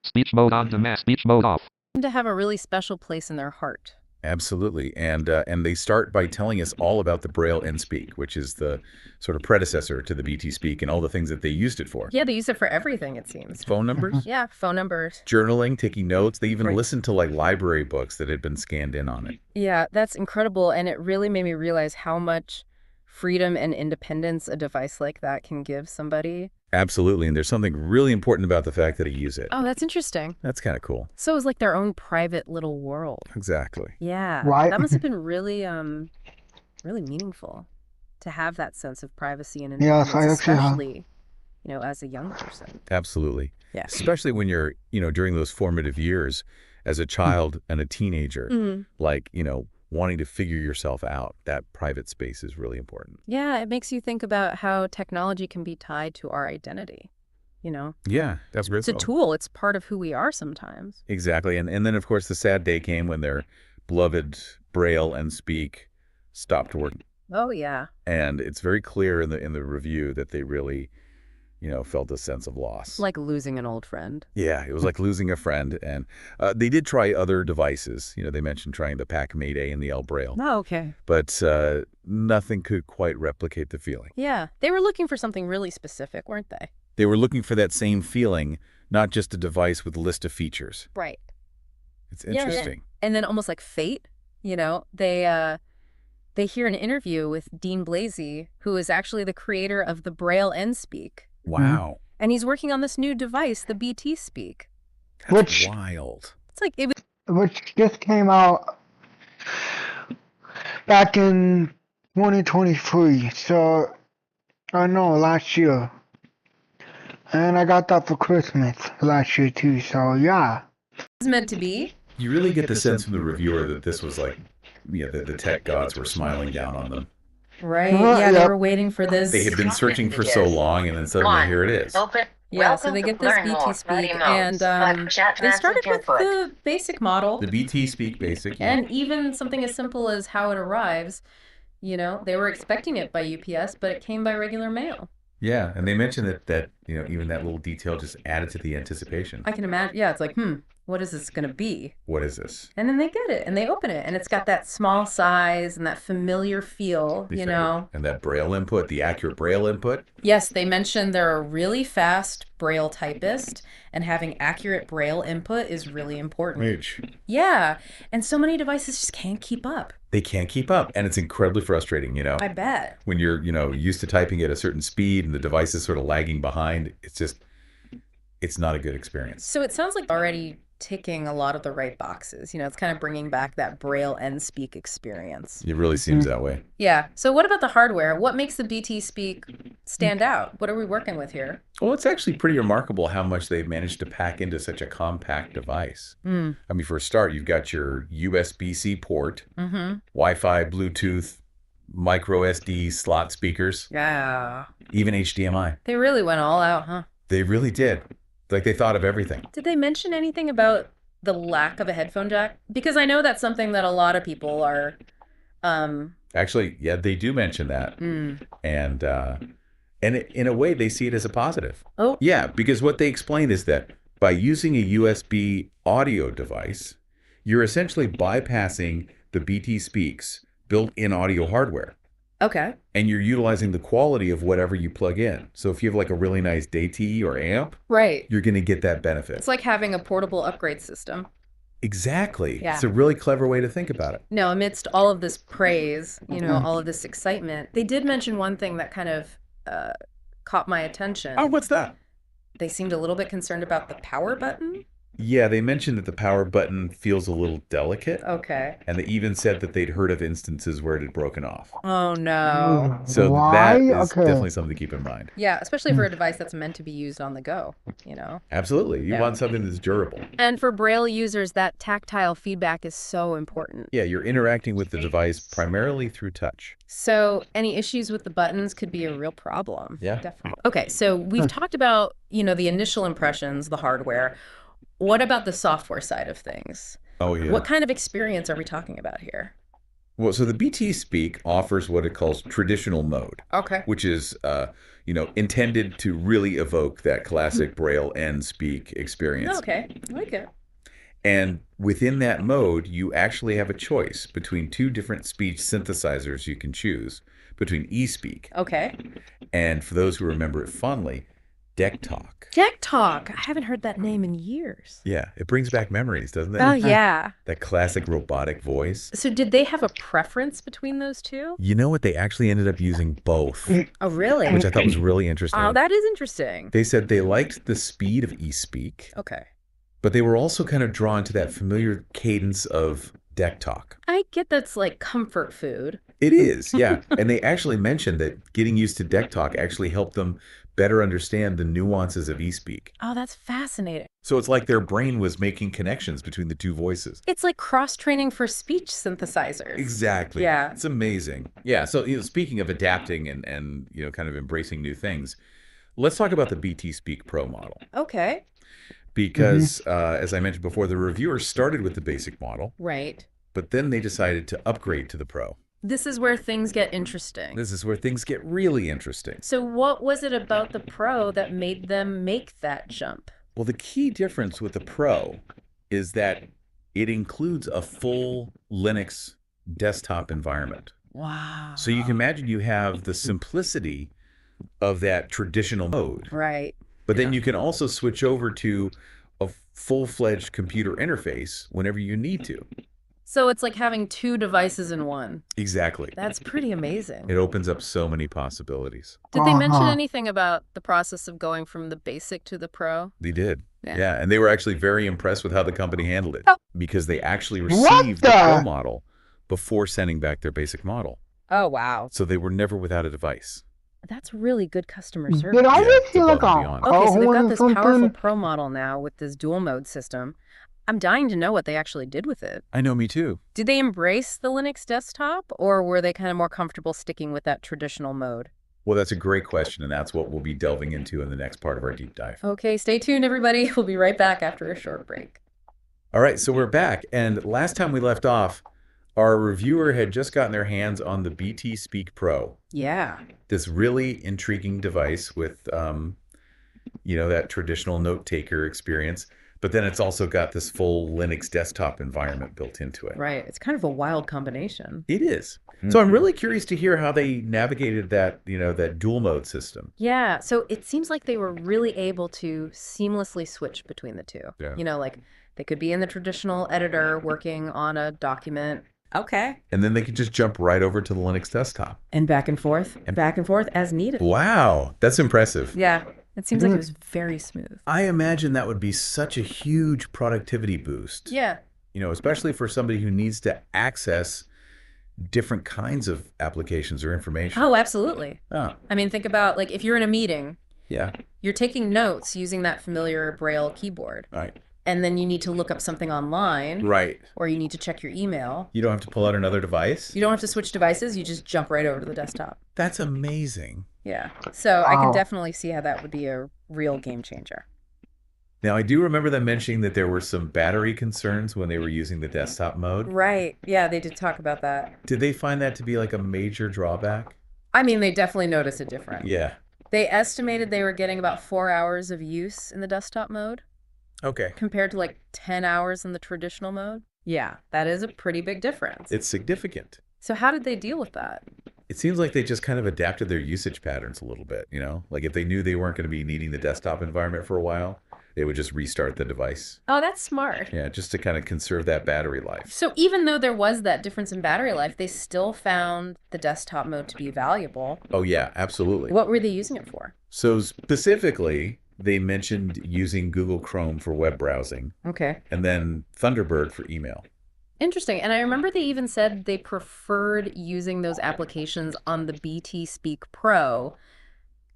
Speech mode on demand, speech mode off. To have a really special place in their heart. Absolutely. And they start by telling us all about the Braille and Speak, which is the sort of predecessor to the BT Speak and all the things that they used it for. Yeah, they use it for everything, it seems. Phone numbers, Yeah, phone numbers. journaling, taking notes. They even Right. listened to like library books that had been scanned in on it. Yeah, that's incredible. And it really made me realize how much freedom and independence a device like that can give somebody. Absolutely. And there's something really important about the fact that they use it. Oh, that's interesting. That's kind of cool. So it's like their own private little world. Exactly. Yeah. Right. That must have been really, really meaningful to have that sense of privacy and Yes, independence, I actually have. especially, as a young person. Absolutely. Yeah. Especially when you're, during those formative years as a child and a teenager, Mhm. like, wanting to figure yourself out. That private space is really important. Yeah, it makes you think about how technology can be tied to our identity. Yeah, that's great. It's a tool. It's part of who we are sometimes. Exactly. And then, of course, the sad day came when their beloved Braille and Speak stopped working. Oh, yeah. And it's very clear in the review that they really, felt a sense of loss. Like losing an old friend. Yeah, it was like losing a friend. And they did try other devices. They mentioned trying the PAC Mayday and the L Braille. Oh, okay. But nothing could quite replicate the feeling. Yeah. They were looking for something really specific, weren't they? They were looking for that same feeling, not just a device with a list of features. Right. It's Yeah, interesting. And then almost like fate, they hear an interview with Dean Blasey, who is actually the creator of the Braille and Speak. Wow. And he's working on this new device, the BT Speak. That's Which- wild. It's like it was which just came out back in 2023. So, I know, last year. And I got that for Christmas last year too. So, yeah. meant to be. You really get the sense from the reviewer that this was like, the tech gods were smiling down on them. Right. Uh, Yeah, they yep. were waiting for this. They had been searching for so long, and then suddenly here it is. Open. Yeah, so Welcome they to get this Learn More, BT Speak, Mighty and Mouse. Live chat they message started with input. the basic model. The BT Speak Basic. And even something as simple as how it arrives, they were expecting it by UPS, but it came by regular mail. Yeah, and they mentioned that even that little detail just added to the anticipation. I can imagine. Yeah, it's like, what is this going to be? What is this? And then they get it and they open it and it's got that small size and that familiar feel, And that Braille input, the accurate Braille input. Yes, they mentioned they're a really fast Braille typist and having accurate Braille input is really important. Huge. Yeah, and so many devices just can't keep up. They can't keep up, and it's incredibly frustrating, I bet. when you're, used to typing at a certain speed and the device is sort of lagging behind. It's not a good experience. So it sounds like already ticking a lot of the right boxes. It's kind of bringing back that Braille and Speak experience. It really seems that way. Yeah. So what about the hardware? What makes the BT Speak stand out? What are we working with here? Well, it's actually pretty remarkable how much they've managed to pack into such a compact device. I mean, for a start, you've got your USB-C port, Wi-Fi, Bluetooth, micro SD slot speakers, Yeah. even HDMI. They really went all out, huh? They really did. Like they thought of everything. Did they mention anything about the lack of a headphone jack? Because I know that's something that a lot of people are Actually, yeah, they do mention that. And in a way, they see it as a positive. Oh. Yeah, because what they explain is that by using a USB audio device, you're essentially bypassing the BT Speak's built-in audio hardware. Okay. And you're utilizing the quality of whatever you plug in. So if you have like a really nice DAT or amp, Right. you're going to get that benefit. It's like having a portable upgrade system. Exactly. Yeah. It's a really clever way to think about it. No, amidst all of this praise, all of this excitement, they did mention one thing that kind of caught my attention. Oh, what's that? They seemed a little bit concerned about the power button. Yeah, they mentioned that the power button feels a little delicate. Okay. And they even said that they'd heard of instances where it had broken off. Oh no. So Why? that is Okay. definitely something to keep in mind. Yeah, especially for a device that's meant to be used on the go, Absolutely. You Yeah. want something that's durable. And for Braille users, that tactile feedback is so important. Yeah, you're interacting with the device primarily through touch. So any issues with the buttons could be a real problem. Yeah. Definitely. Okay, so we've talked about, the initial impressions, the hardware. What about the software side of things? Oh, yeah. What kind of experience are we talking about here? Well, so the BT Speak offers what it calls traditional mode, Okay. which is, intended to really evoke that classic Braille and Speak experience. Okay, I like it. And within that mode, you actually have a choice between two different speech synthesizers you can choose, between eSpeak Okay. and, for those who remember it fondly, Deck Talk. Deck Talk. I haven't heard that name in years. Yeah, it brings back memories, doesn't it? Oh, yeah. That classic robotic voice. So did they have a preference between those two? You know what? They actually ended up using both, Oh, really? which I thought was really interesting. Oh, that is interesting. They said they liked the speed of eSpeak, Okay. but they were also kind of drawn to that familiar cadence of Deck Talk. I get that's like comfort food. It is, yeah. And they actually mentioned that getting used to Deck Talk actually helped them better understand the nuances of eSpeak. Oh, that's fascinating. So it's like their brain was making connections between the two voices. It's like cross-training for speech synthesizers. Exactly. Yeah. It's amazing. Yeah. So, speaking of adapting and kind of embracing new things, let's talk about the BT Speak Pro model. Okay. Because, as I mentioned before, the reviewers started with the basic model, Right. but then they decided to upgrade to the Pro. This is where things get interesting. This is where things get really interesting. So what was it about the Pro that made them make that jump? Well, the key difference with the Pro is that it includes a full Linux desktop environment. Wow. So you can imagine you have the simplicity of that traditional mode, Right. but then you can also switch over to a full-fledged computer interface whenever you need to. So it's like having two devices in one. Exactly. That's pretty amazing. It opens up so many possibilities. Did they mention Uh-huh. anything about the process of going from the basic to the Pro? They did. Yeah. Yeah, and they were actually very impressed with how the company handled it Oh. because they actually What received the the- Pro model before sending back their basic model. Oh, wow. So they were never without a device. That's really good customer service. Did I Yeah, just it's feel like above and a beyond. Okay, so they've got hole or this powerful something? Pro model now with this dual mode system. I'm dying to know what they actually did with it. I know, me too. Did they embrace the Linux desktop, or were they kind of more comfortable sticking with that traditional mode? Well, that's a great question, and that's what we'll be delving into in the next part of our deep dive. Okay, stay tuned, everybody. We'll be right back after a short break. All right, so we're back, and last time we left off, our reviewer had just gotten their hands on the BT Speak Pro, Yeah. this really intriguing device with, that traditional note taker experience. But then it's also got this full Linux desktop environment built into it. Right. It's kind of a wild combination. It is. So I'm really curious to hear how they navigated that, that dual mode system. Yeah. So it seems like they were really able to seamlessly switch between the two. Yeah. Like they could be in the traditional editor working on a document. Okay. And then they could just jump right over to the Linux desktop. And back and forth as needed. Wow, that's impressive. Yeah. It seems like it was very smooth. I imagine that would be such a huge productivity boost. Yeah. Especially for somebody who needs to access different kinds of applications or information. Oh, absolutely. Oh, I mean, think about like if you're in a meeting, yeah. you're taking notes using that familiar Braille keyboard, Right. and then you need to look up something online, Right. or you need to check your email. You don't have to pull out another device. You don't have to switch devices. You just jump right over to the desktop. That's amazing. Yeah. So I can Wow. definitely see how that would be a real game changer. Now, I do remember them mentioning that there were some battery concerns when they were using the desktop mode. Right. Yeah, they did talk about that. Did they find that to be like a major drawback? I mean, they definitely notice a difference. Yeah. They estimated they were getting about 4 hours of use in the desktop mode Okay. compared to like 10 hours in the traditional mode. Yeah, that is a pretty big difference. It's significant. So how did they deal with that? It seems like they just kind of adapted their usage patterns a little bit, Like if they knew they weren't going to be needing the desktop environment for a while, they would just restart the device. Oh, that's smart. Yeah, just to kind of conserve that battery life. So even though there was that difference in battery life, they still found the desktop mode to be valuable. Oh, yeah, absolutely. What were they using it for? So specifically, they mentioned using Google Chrome for web browsing, Okay. and then Thunderbird for email. Interesting. And I remember they even said they preferred using those applications on the BT Speak Pro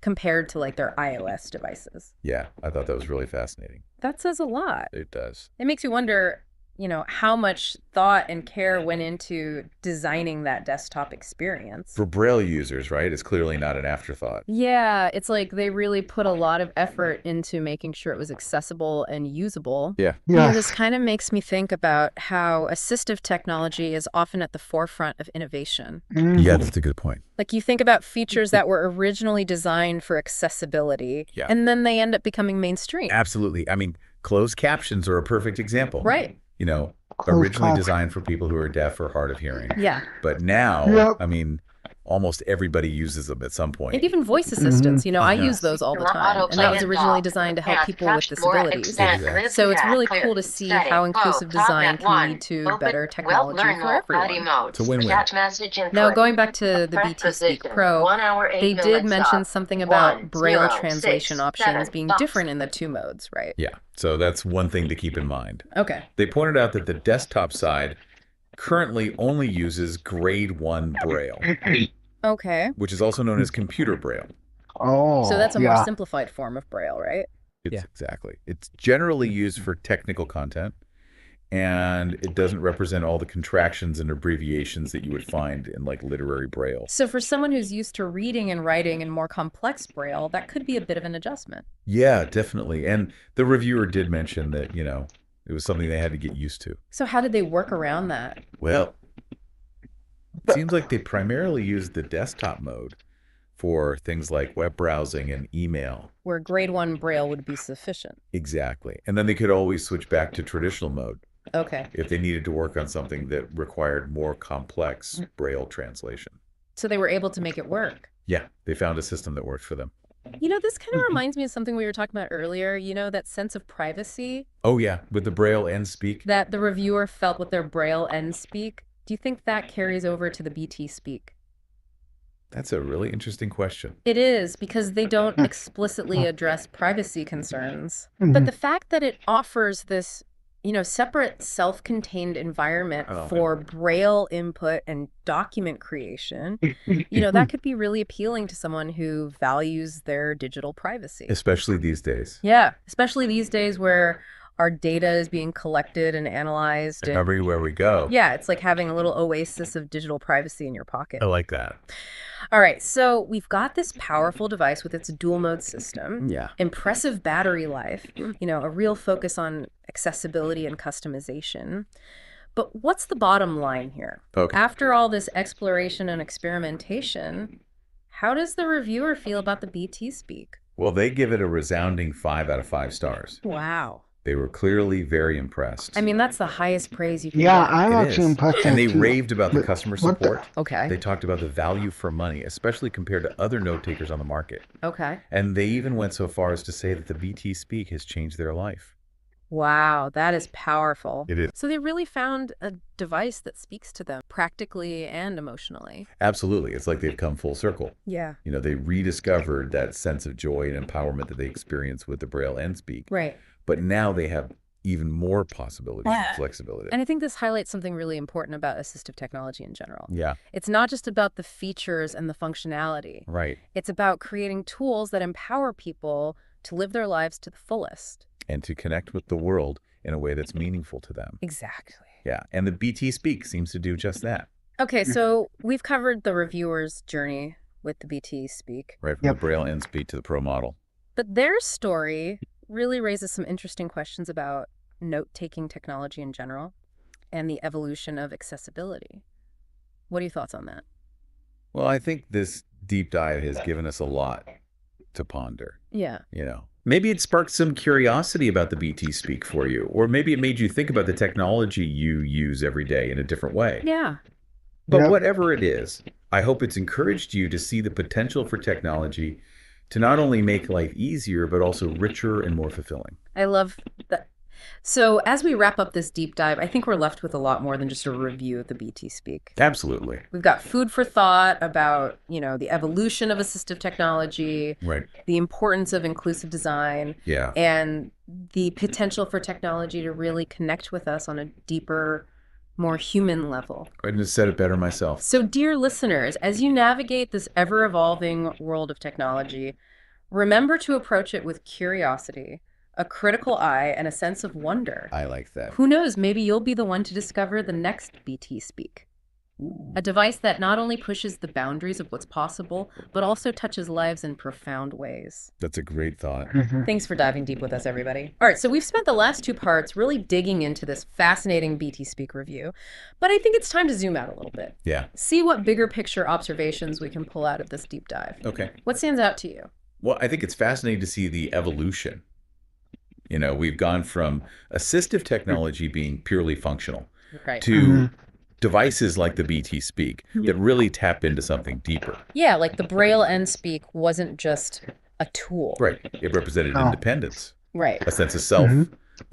compared to like their iOS devices. Yeah, I thought that was really fascinating. That says a lot. It does. It makes you wonder, you know, how much thought and care went into designing that desktop experience. For Braille users, right? It's clearly not an afterthought. Yeah, it's like they really put a lot of effort into making sure it was accessible and usable. Yeah. You know, Yes. this kind of makes me think about how assistive technology is often at the forefront of innovation. Mhm. Yeah, that's a good point. Like you think about features that were originally designed for accessibility, Yeah. and then they end up becoming mainstream. Absolutely. I mean, closed captions are a perfect example. Right. You know, Closed originally cap- designed for people who are deaf or hard of hearing. Yeah. But now, Yep. I mean, almost everybody uses them at some point. And even voice assistants, you know, I Yeah. use those all the time. And that was originally designed to help people with disabilities. So it's really cool to see how inclusive design can lead to better technology for everyone. It's a win-win. Now, going back to the BT Speak Pro, they did mention something about Braille translation options being different in the two modes, right? Yeah. So that's one thing to keep in mind. Okay. They pointed out that the desktop side currently only uses grade 1 Braille, Okay. which is also known as computer Braille. Oh, So that's a yeah. more simplified form of Braille, right? Exactly. It's generally used for technical content, and it doesn't represent all the contractions and abbreviations that you would find in like literary Braille. So for someone who's used to reading and writing in more complex Braille, that could be a bit of an adjustment. Yeah, definitely. And the reviewer did mention that, you know, it was something they had to get used to. So how did they work around that? Well, it seems like they primarily used the desktop mode for things like web browsing and email. Where grade 1 Braille would be sufficient. Exactly. And then they could always switch back to traditional mode Okay. if they needed to work on something that required more complex Braille translation. So they were able to make it work. Yeah, they found a system that worked for them. You know, this kind of reminds me of something we were talking about earlier, you know, that sense of privacy Oh yeah, with the Braille and Speak. that the reviewer felt with their Braille and Speak. Do you think that carries over to the BT Speak? That's a really interesting question. It is, because they don't explicitly address privacy concerns. Mhm. But the fact that it offers this, you know, separate self-contained environment Oh, for Braille input and document creation, you know, that could be really appealing to someone who values their digital privacy. Especially these days. Yeah, especially these days where our data is being collected and analyzed. And, Everywhere we go. yeah, it's like having a little oasis of digital privacy in your pocket. I like that. All right, so we've got this powerful device with its dual mode system, Yeah. impressive battery life, you know, a real focus on accessibility and customization. But what's the bottom line here? Okay. After all this exploration and experimentation, how does the reviewer feel about the BT Speak? Well, they give it a resounding 5 out of 5 stars. Wow. They were clearly very impressed. I mean, that's the highest praise you can Yeah, get. I'm It actually is. impressed. And they too. raved about the But customer what the- support. Okay. They talked about the value for money, especially compared to other note takers on the market. Okay. And they even went so far as to say that the BT Speak has changed their life. Wow, that is powerful. It is. So they really found a device that speaks to them practically and emotionally. Absolutely. It's like they've come full circle. Yeah. You know, they rediscovered that sense of joy and empowerment that they experienced with the Braille and Speak. Right. But now they have even more possibilities and flexibility. And I think this highlights something really important about assistive technology in general. Yeah, It's not just about the features and the functionality. right. It's about creating tools that empower people to live their lives to the fullest. And to connect with the world in a way that's meaningful to them. Exactly. Yeah. And the BT Speak seems to do just that. Okay, so we've covered the reviewer's journey with the BT Speak, Right from Yep. the Braille and Speak to the Pro model. but their story really raises some interesting questions about note-taking technology in general and the evolution of accessibility. What are your thoughts on that? Well, I think this deep dive has given us a lot to ponder. Yeah. You know, maybe it sparked some curiosity about the BT Speak for you, or maybe it made you think about the technology you use every day in a different way. Yeah. But Yep. whatever it is, I hope it's encouraged you to see the potential for technology to not only make life easier, but also richer and more fulfilling. I love that. So as we wrap up this deep dive, I think we're left with a lot more than just a review of the BT Speak. Absolutely. We've got food for thought about, the evolution of assistive technology, Right. the importance of inclusive design, Yeah. and the potential for technology to really connect with us on a deeper, more human level. I couldn't have said it better myself. So, dear listeners, as you navigate this ever-evolving world of technology, remember to approach it with curiosity, a critical eye, and a sense of wonder. I like that. Who knows, maybe you'll be the one to discover the next BT Speak. A device that not only pushes the boundaries of what's possible, but also touches lives in profound ways. That's a great thought. Thanks for diving deep with us, everybody. All right, so we've spent the last 2 parts really digging into this fascinating BT Speak review, but I think it's time to zoom out a little bit. Yeah. See what bigger picture observations we can pull out of this deep dive. Okay. What stands out to you? Well, I think it's fascinating to see the evolution. We've gone from assistive technology being purely functional Right. to devices like the BT Speak that really tap into something deeper. Yeah, like the Braille and Speak wasn't just a tool. Right. It represented independence, Right. a sense of self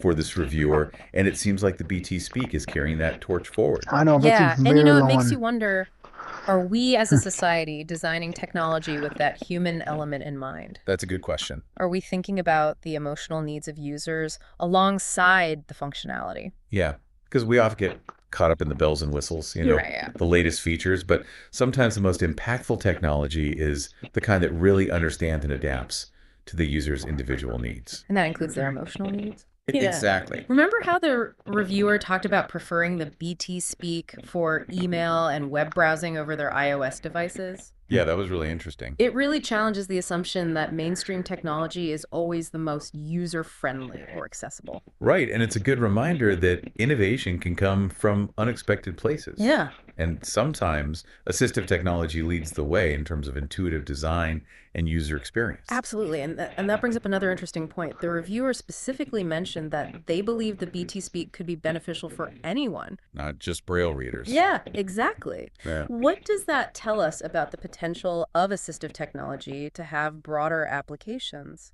for this reviewer, and it seems like the BT Speak is carrying that torch forward. I know, but Yeah, it's and very it long. makes you wonder, are we as a society designing technology with that human element in mind? That's a good question. Are we thinking about the emotional needs of users alongside the functionality? Yeah, because we often get caught up in the bells and whistles, Right, yeah. the latest features, but sometimes the most impactful technology is the kind that really understands and adapts to the user's individual needs. And that includes their emotional needs? Exactly. Remember how the reviewer talked about preferring the BT Speak for email and web browsing over their iOS devices? Yeah, that was really interesting. It really challenges the assumption that mainstream technology is always the most user-friendly or accessible. Right, and it's a good reminder that innovation can come from unexpected places. Yeah. And sometimes assistive technology leads the way in terms of intuitive design and user experience. Absolutely. And that brings up another interesting point. The reviewer specifically mentioned that they believe the BT Speak could be beneficial for anyone. Not just Braille readers. Yeah, exactly. Yeah. What does that tell us about the potential of assistive technology to have broader applications?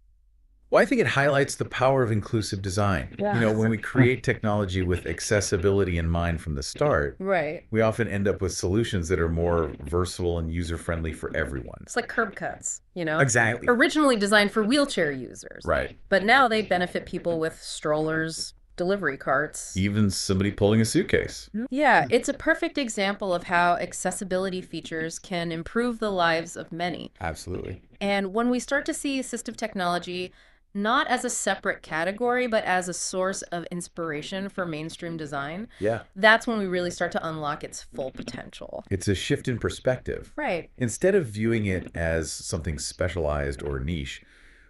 Well, I think it highlights the power of inclusive design. Yeah. When we create technology with accessibility in mind from the start, Right. we often end up with solutions that are more versatile and user-friendly for everyone. It's like curb cuts, Exactly. Originally designed for wheelchair users. Right. But now they benefit people with strollers, delivery carts. Even somebody pulling a suitcase. Yeah, it's a perfect example of how accessibility features can improve the lives of many. Absolutely. And when we start to see assistive technology not as a separate category, but as a source of inspiration for mainstream design, Yeah. that's when we really start to unlock its full potential. It's a shift in perspective. Right. Instead of viewing it as something specialized or niche,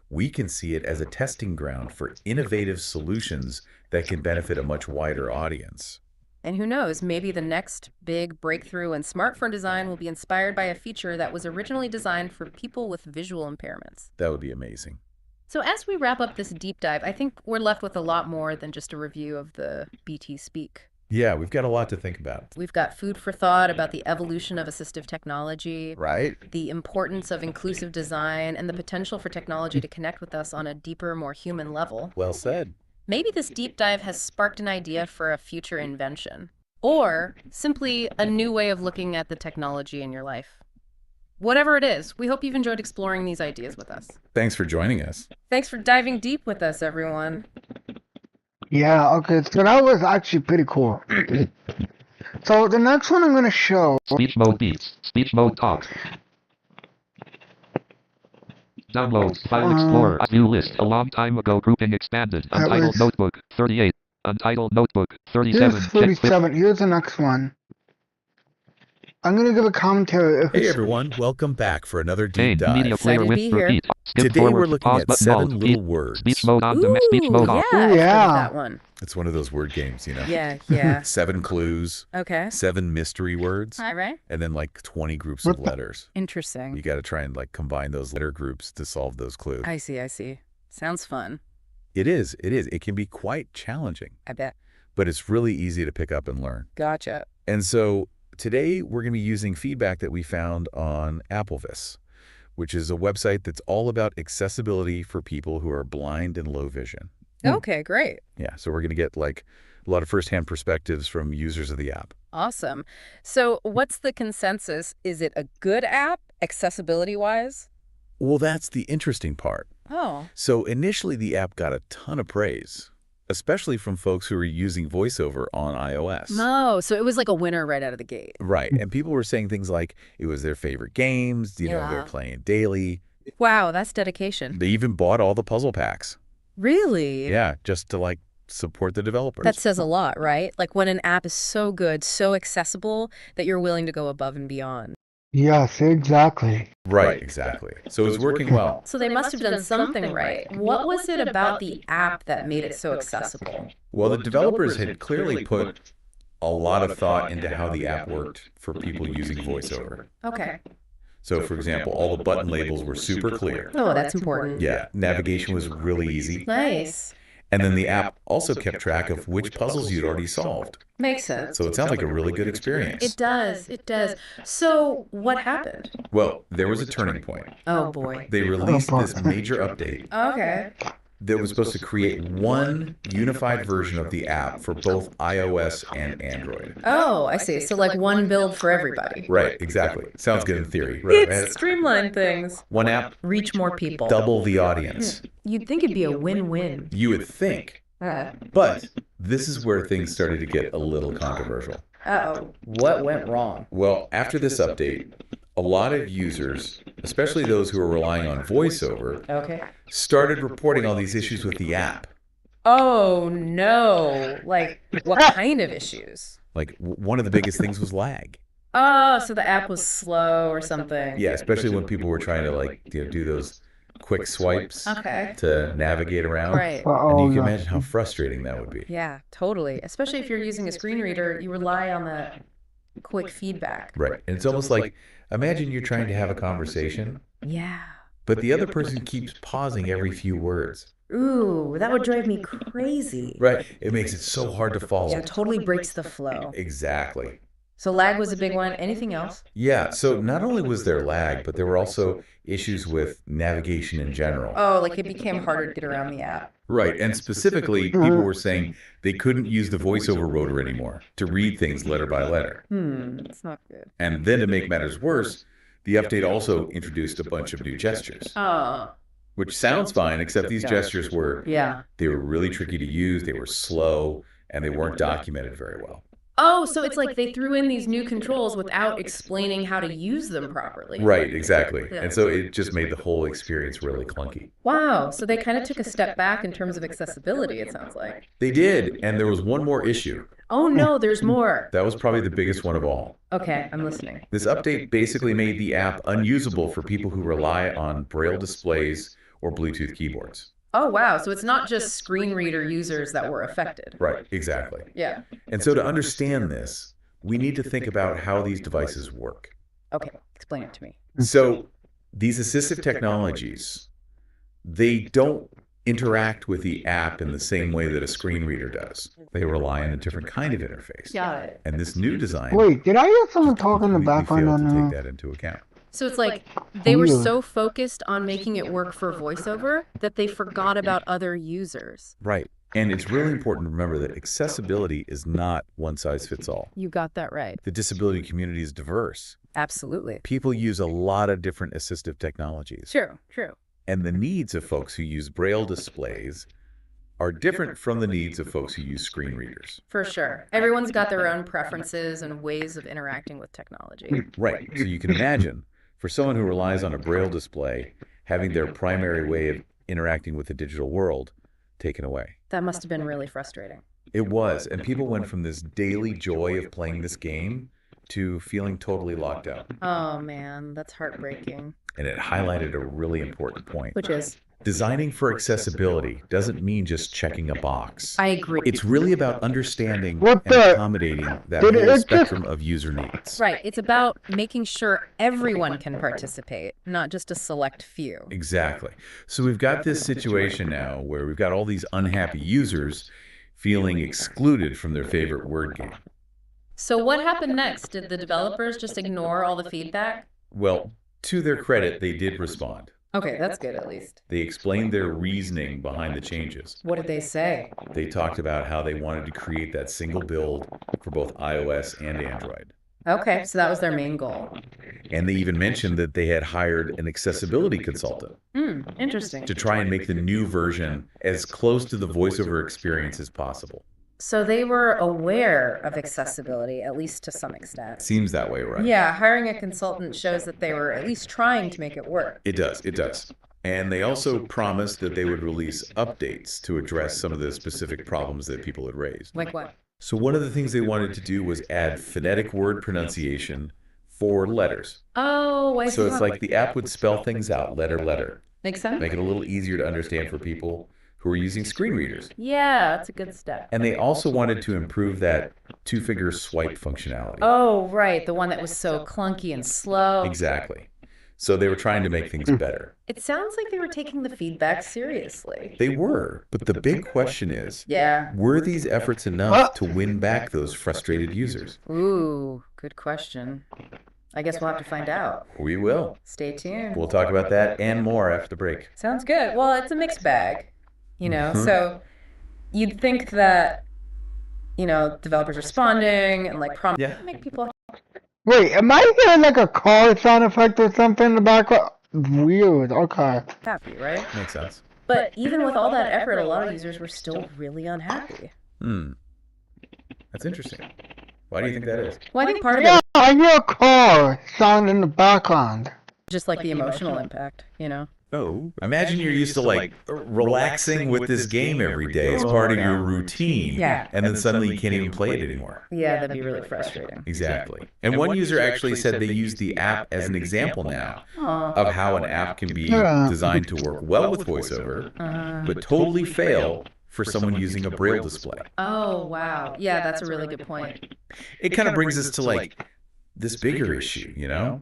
we can see it as a testing ground for innovative solutions that can benefit a much wider audience. And who knows, maybe the next big breakthrough in smartphone design will be inspired by a feature that was originally designed for people with visual impairments. That would be amazing. So as we wrap up this deep dive, I think we're left with a lot more than just a review of the BT Speak. Yeah, we've got a lot to think about. We've got food for thought about the evolution of assistive technology, Right? the importance of inclusive design, and the potential for technology to connect with us on a deeper, more human level. Well said. Maybe this deep dive has sparked an idea for a future invention, or simply a new way of looking at the technology in your life. Whatever it is, we hope you've enjoyed exploring these ideas with us. Thanks for joining us. Thanks for diving deep with us, everyone. Yeah, okay, so that was actually pretty cool. So the next one I'm going to show, Speech mode beats. Speech mode talk. Downloads. File Explorer. View list. A long time ago grouping expanded. That Untitled was- Notebook. 38. Untitled Notebook. 37. here's Check fif- 37, here's the next one. I'm going to give a commentary. If Hey it's, everyone, welcome back for another Pane. deep Media dive. player Excited to with be here. repeat. Skip Today forward. we're looking Pause at button 7 mode. little words. Speech mode on demand. Speech Ooh, mode yeah, off. I've heard of Yeah. that one. It's one of those word games, Yeah. 7 clues, Okay. 7 mystery words, All right. and then like 20 groups What of the- letters. Interesting. You got to try and like combine those letter groups to solve those clues. I see. Sounds fun. It is. It can be quite challenging, I bet. but it's really easy to pick up and learn. Gotcha. And so today we're going to be using feedback that we found on Applevis, which is a website that's all about accessibility for people who are blind and low vision. Okay, great. Yeah, so we're going to get like a lot of firsthand perspectives from users of the app. Awesome. So what's the consensus? Is it a good app, accessibility-wise? Well, that's the interesting part. Oh. So initially, the app got a ton of praise, especially from folks who were using VoiceOver on iOS. No, so it was like a winner right out of the gate. Right, and people were saying things like it was their favorite games, they're playing daily. Wow, that's dedication. They even bought all the puzzle packs. Really? Yeah, just to like support the developers. That says a lot, right? Like when an app is so good, so accessible, that you're willing to go above and beyond. Yes, exactly. Right, exactly. So it's working well. So they must have done something right. What was it about the app that made it so accessible? Well, the developers had clearly put a lot of thought into how the app worked for people using VoiceOver. Okay. So, for example, all the button labels were super clear. Oh, that's important. Yeah, navigation was really easy. Nice. And then the app also kept track of which puzzles you'd already solved. Makes sense. So it sounds like a really good experience. It does. It does. So what happened? Well, there was a turning point. Oh, boy. They released this major update Okay. that was supposed to create one unified version of the app for both iOS and Android. Oh, I see. So like one build for everybody. Right, exactly. Sounds good in theory. It's streamlined things. One app, Reach more people. double the audience. You'd think it'd be a win-win. You would think. But this is where things started to get a little controversial. Uh-oh. What went wrong? Well, after this update, a lot of users, especially those who are relying on VoiceOver, Okay. started reporting all these issues with the app. Oh, no. Like, what kind of issues? Like, one of the biggest things was lag. Oh, so the app was slow or something. Yeah, especially when people were trying to, like, do those quick swipes Okay. to navigate around. Right. And you can imagine how frustrating that would be. Yeah, totally. Especially if you're using a screen reader, you rely on the quick feedback. Right. And it's almost like, imagine you're trying to have a conversation, Yeah. but the other person keeps pausing every few words. Ooh, that would drive me crazy. Right. It makes it so hard to follow. Yeah, it totally breaks the flow. Exactly. So lag was a big one. Anything else? Yeah, so not only was there lag, but there were also issues with navigation in general. Oh, like it became harder to get around the app. Right, and specifically, people were saying they couldn't use the VoiceOver rotor anymore to read things letter by letter. That's not good. And then to make matters worse, the update also introduced a bunch of new gestures, Oh, which sounds fine, except these gestures were, yeah. they were really tricky to use, they were slow, and they weren't documented very well. Oh, so it's like they threw in these new controls without explaining how to use them properly. Right, exactly. Yeah. And so it just made the whole experience really clunky. Wow, so they kind of took a step back in terms of accessibility, it sounds like. They did, and there was one more issue. Oh no, there's more. That was probably the biggest one of all. Okay, I'm listening. This update basically made the app unusable for people who rely on Braille displays or Bluetooth keyboards. Oh wow, so it's not just screen reader users that were affected. Right, exactly. Yeah. And so to understand this, we need to think about how these devices work. Okay, explain it to me. So these assistive technologies, they don't interact with the app in the same way that a screen reader does. They rely on a different kind of interface. Got it. And this new design Wait, did I hear someone talk in the completely background failed on to take that? that into account. So it's like they were so focused on making it work for VoiceOver that they forgot about other users. Right. And it's really important to remember that accessibility is not one size fits all. You got that right. The disability community is diverse. Absolutely. People use a lot of different assistive technologies. True, true. And the needs of folks who use Braille displays are different from the needs of folks who use screen readers. For sure. Everyone's got their own preferences and ways of interacting with technology. Right. So you can imagine, for someone who relies on a Braille display, having their primary way of interacting with the digital world taken away. That must have been really frustrating. It was. And people went from this daily joy of playing this game to feeling totally locked out. Oh man, that's heartbreaking. And it highlighted a really important point. Which is? Designing for accessibility doesn't mean just checking a box. I agree. It's really about understanding What and the- accommodating that Did it whole just- spectrum of user needs. Right. It's about making sure everyone can participate, not just a select few. Exactly. So we've got this situation now where we've got all these unhappy users feeling excluded from their favorite word game. So what happened next? Did the developers just ignore all the feedback? Well, to their credit, they did respond. Okay, that's good at least. They explained their reasoning behind the changes. What did they say? They talked about how they wanted to create that single build for both iOS and Android. Okay, so that was their main goal. And they even mentioned that they had hired an accessibility consultant Interesting. to try and make the new version as close to the voiceover experience as possible. So they were aware of accessibility, at least to some extent. Seems that way, right? Yeah, hiring a consultant shows that they were at least trying to make it work. It does. It does. And they also promised that they would release updates to address some of the specific problems that people had raised. Like what? So one of the things they wanted to do was add phonetic word pronunciation for letters. Oh, I see. So it's like the app would spell things out letter. Makes sense? Make it a little easier to understand for people who are using screen readers. Yeah, that's a good step. And they also wanted to improve that two-finger swipe functionality. Oh, right. The one that was so clunky and slow. Exactly. So they were trying to make things better. It sounds like they were taking the feedback seriously. They were, but the big question is, Yeah. were these efforts enough to win back those frustrated users? Ooh, good question. I guess we'll have to find out. We will. Stay tuned. We'll talk about that and more after the break. Sounds good. Well, it's a mixed bag, so you'd think that, developers responding and like make people Wait, am I hearing like a car sound effect or something in the background? Weird. Okay. happy, right? Makes sense. But even with all that effort, a lot of users were still really unhappy. That's interesting. Why do you think that is? Well, I think part of it Yeah, was I hear a car sound in the background. just like the emotional impact, Oh, imagine you're used to like relaxing with this game every day as part of your routine. Yeah. And then suddenly you can't even play it anymore. Yeah, that'd be really frustrating. Exactly. And one user actually said they use the app as an example now of how an app can be designed to work well with VoiceOver, but totally fail for someone using a Braille display. Oh, wow. Yeah, that's a really good point. It kind of brings us to like this bigger issue,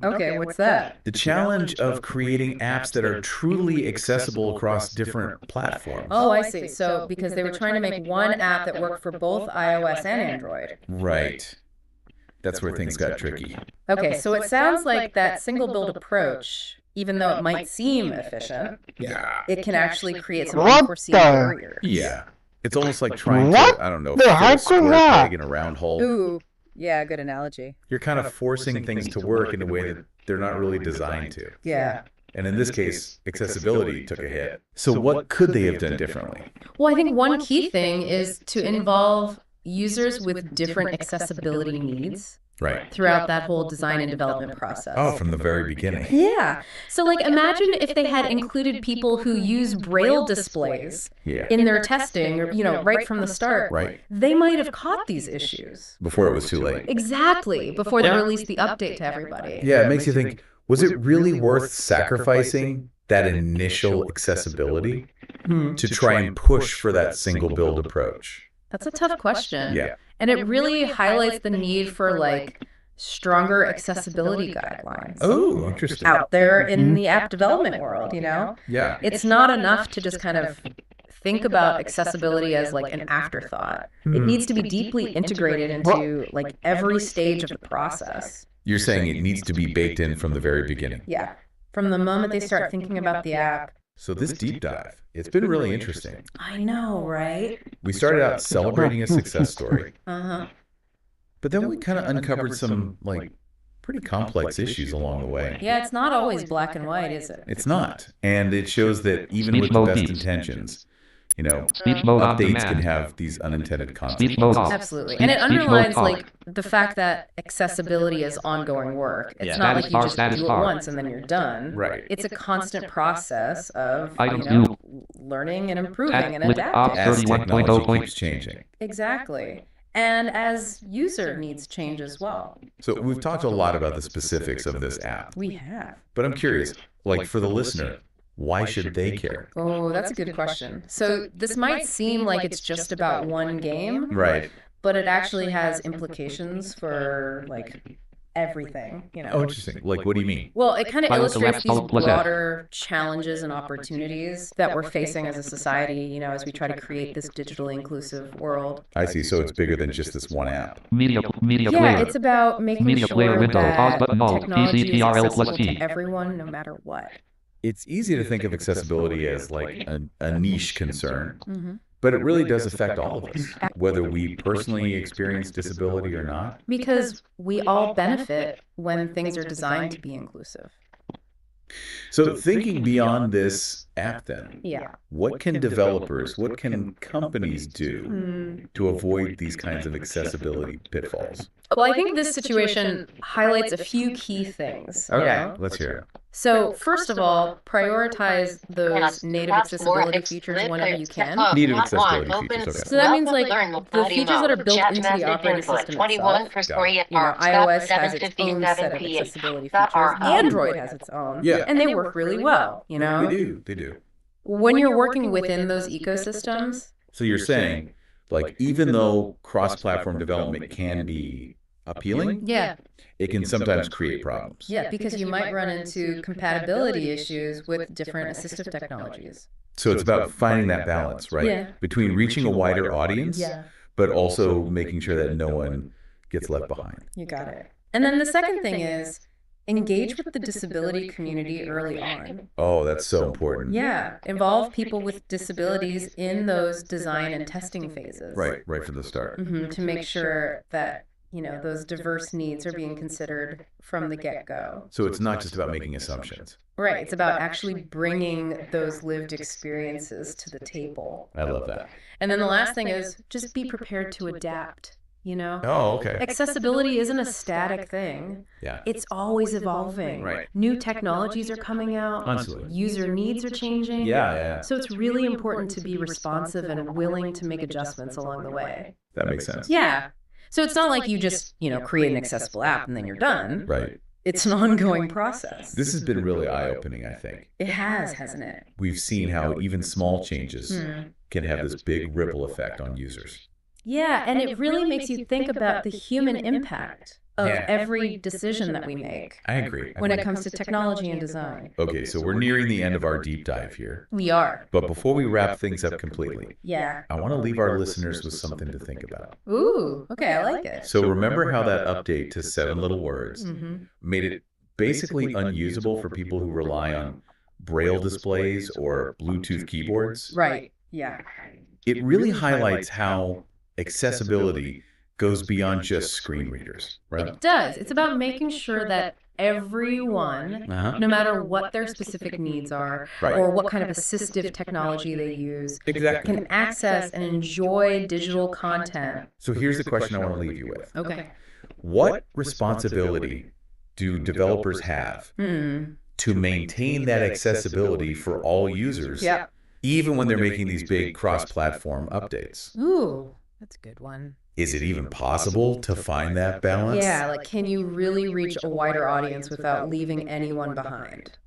Okay, what's that? The challenge of creating apps that are truly accessible across different platforms. Oh, I see. So because they were trying to make one app that worked for both iOS and Android. Right. That's where things got tricky. Okay, so it sounds like that single build approach, even though it might seem efficient, it can actually create some unforeseen barriers. Yeah. It's almost like trying What to, I don't know, the fit a heck square was that? peg in a round hole. Ooh, yeah, good analogy. You're kind of forcing things to work in a way that they're not really designed to. Yeah. And in this case, accessibility took a hit. So what could they have done differently? Well, I think one key thing is to involve users with different accessibility needs. Right. Throughout that whole design and development process. Oh, from the very beginning. Yeah. So, like, imagine if they had included people who use Braille displays in their testing, or, right from the start. Right. They might have caught these issues. Before it was too late. Exactly. Before they released the update to everybody. Yeah, it makes you think, was it really worth sacrificing that initial accessibility to try and push for that single build approach? That's a tough question. Yeah. And it really highlights the need for like stronger accessibility guidelines. Oh, interesting. Out there in the app development world, Yeah. It's not enough to just kind of think about accessibility as like an afterthought. It needs to be deeply integrated into like every stage of the process. You're saying it needs to be baked in from the very beginning. Yeah. From the moment they start thinking about the app. So this deep dive, it's been really interesting. I know, right? We started out celebrating a success story. But then we kind of uncovered some like pretty complex issues along the way. Yeah, it's not always black and white, is it? It's not. And it shows that even with the best intentions, updates can have these unintended consequences. Absolutely. And it underlines like the fact that accessibility is ongoing work. It's not like you just do it once and then you're done. Right. It's a constant process of Item learning and improving and adapting. As technology keeps changing. Exactly. And as user needs change as well. So we've talked a lot about the specifics of this app. We have. But I'm curious, like for the listener, why should they care? Oh, that's a good question. So this might seem like it's just about one game. Right. But it actually has implications for like everything, Oh, interesting. Like, what do you mean? Well, it kind of illustrates these broader challenges and opportunities that we're facing as a society, as we try to create this digitally inclusive world. I see. So it's bigger than just this one app. Media Yeah, player. it's about making Media sure player window. Pause that button all. technology is PCTRL accessible plus to T. everyone, no matter what. it's easy to think of accessibility as like a niche concern, but it really does affect all of us, whether we personally experience disability or not. Because we all benefit when things are designed to be inclusive. So thinking beyond this app then, Yeah. what can developers, what can companies do to avoid these kinds of accessibility pitfalls? Well, I think this situation highlights a few key things. Okay, let's hear it. So, first of all, prioritize those native accessibility features whenever you can. Native accessibility features, okay. So that means like the features that are built into the operating system itself. iOS has its own set of accessibility features. Android has its own. Yeah. And they work really well, you know? They do. When you're working within those ecosystems. So you're saying, like, even though cross-platform development can be appealing, Yeah. it can sometimes create problems. Yeah, because you might run into compatibility issues with different assistive technologies. So it's about finding that balance, right? Yeah. Between reaching a wider audience, Yeah. but also making sure that no one gets left behind. You got it. And then the second thing is engage with the disability community early on. Oh, that's so important. Yeah, involve people with disabilities in those design and testing phases. Right from the start. To make sure that, you know, those diverse needs are being considered from the get-go. So it's not just about making assumptions. Right, it's about actually bringing those lived experiences to the table. I love that. And then the last thing is just be prepared to adapt, you know? Oh, okay. Accessibility isn't a static thing. Yeah. It's always evolving. Right. New technologies are coming out. Constantly. User needs are changing. Yeah. So it's really important to be responsive and willing to make adjustments along the way. That makes sense. Yeah. So it's not like you just, you know, create an accessible app and then you're done. Right. It's an ongoing process. This has been really eye-opening, I think. It has, hasn't it? We've seen how even small changes can have this big ripple effect on users. Yeah, and it really makes you think about the human impact of every decision that we make. I agree. When it comes to technology and design. Okay, so we're nearing the end of our deep dive here. We are. But before we wrap things up completely, Yeah. I want to leave our listeners with something to think about. Ooh, okay, I like it. So remember how that update to 7 Little Words made it basically unusable for people who rely on Braille displays or Bluetooth keyboards? Right, yeah. It really highlights how accessibility goes beyond just screen readers, right? It does. It's about making sure that everyone, no matter what their specific needs are, or what kind of assistive technology they use, can access and enjoy digital content. So here's the question I want to leave you with. Okay. What responsibility do developers have to maintain that accessibility for all users, even when they're making these big cross-platform updates? Ooh, that's a good one. Is it even possible to find that balance? Yeah, like can you really reach a wider audience without leaving anyone behind?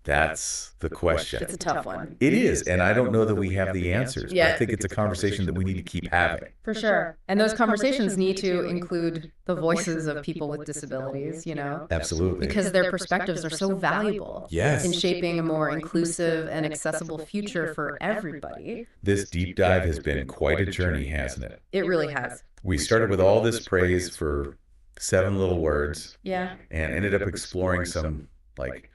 That's the question. It's a tough one. It is, and I don't know that we have the answers. Yeah. But I think it's a conversation that we need to keep having. For sure. And those conversations need to include the voices of people with disabilities, you know? Absolutely. Because their perspectives are so valuable Yes. in shaping a more inclusive and accessible future for everybody. This deep dive has been quite a journey, hasn't it? It really has. We started with all this praise for 7 Little Words Yeah. and ended up exploring some, like,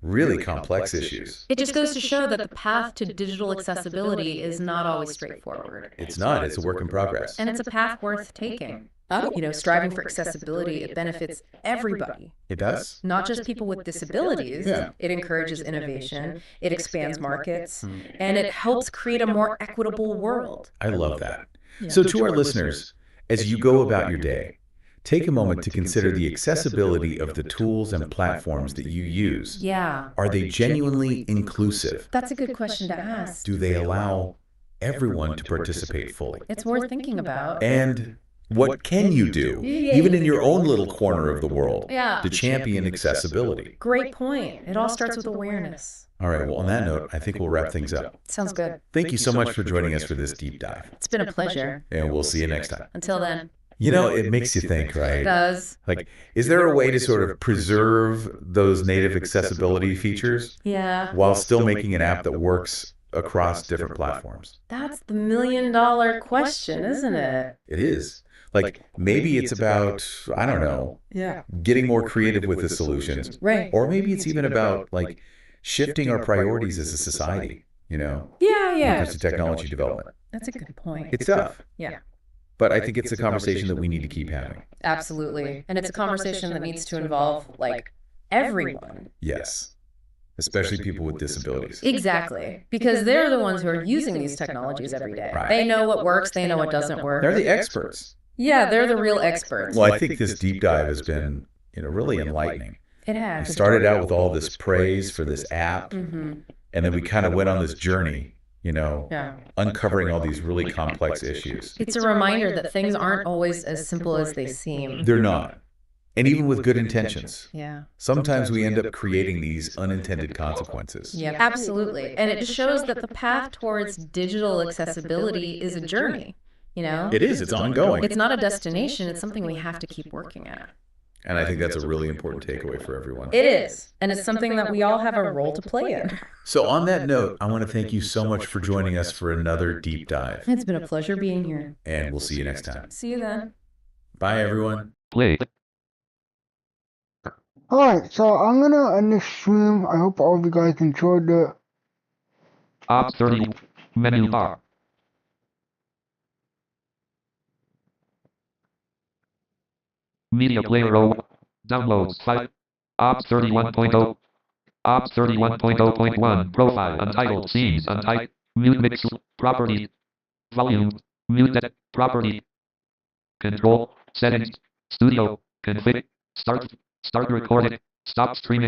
really complex issues. It just goes to show that the path to digital accessibility is not always straightforward. It's not. It's a work in progress. And it's a path worth taking. You know, striving for accessibility, it benefits everybody. It does? Not just people with disabilities. Yeah. It encourages innovation, it expands markets, and it helps create a more equitable world. I love that. So to our listeners, as you go about your day, take a moment to consider the accessibility of the tools and platforms that you use. Yeah. Are they genuinely inclusive? That's a good question to ask. Do they allow everyone to participate fully? It's worth thinking about. And what can you do, even in your own little corner of the world, Yeah. to champion accessibility? Great point. It all starts with awareness. All right, well, on that note, I think we'll wrap things up. Sounds good. Thank you so much for joining us for this deep dive. It's been a pleasure. And we'll see you next time. Until then. You know, it makes you think, It right? does. Like, is there a way to sort of preserve those native accessibility features Yeah. while still making an app that works across different platforms? That's the $1,000,000 question, isn't it? It is. Like, maybe it's about, I don't know, Yeah. getting more creative with the solutions. Right. Or maybe it's even about, like, shifting our priorities as a society, Yeah, when it yeah. comes to technology development. That's a good point. It's tough, Yeah, but I think it's a conversation that we need to keep having. absolutely. And it's a conversation that needs to involve, like, everyone. Yes. Especially people with disabilities. Exactly. Because they're the ones who are using these technologies every day. Right. They know what works, they know what doesn't work. They're the experts. Yeah, they're the real experts. Well, I think this deep dive has been, really enlightening. It We has. started out with all this praise for this app, Mm-hmm. and then we kind of went on this journey, Yeah. uncovering all these really complex issues. It's a reminder that things aren't always as simple as they seem. They're not. And even with good intentions, Yeah. sometimes we end up creating these unintended consequences. Yeah, absolutely. And it just shows that the path towards digital accessibility is a journey, It is, it's ongoing. It's not a destination, it's something we have to keep working at. And I think that's a really important takeaway for everyone. It is. And it's something that we all have a role to play in. So on that note, I want to thank you so much for joining us for another deep dive. It's been a pleasure being here. And we'll see you next time. See you then. Bye, everyone. Play. Alright, so I'm gonna end this stream. I hope all of you guys enjoyed it. Op 30. Menu bar. Media player 0. Downloads 5. Ops 31.0. Ops 31.0.1. Profile. Untitled. Scenes. Untitled. Mute mix. Property. Volume. Mute that. Property. Control. Settings. Studio. Config. Start. Start recording. Stop streaming.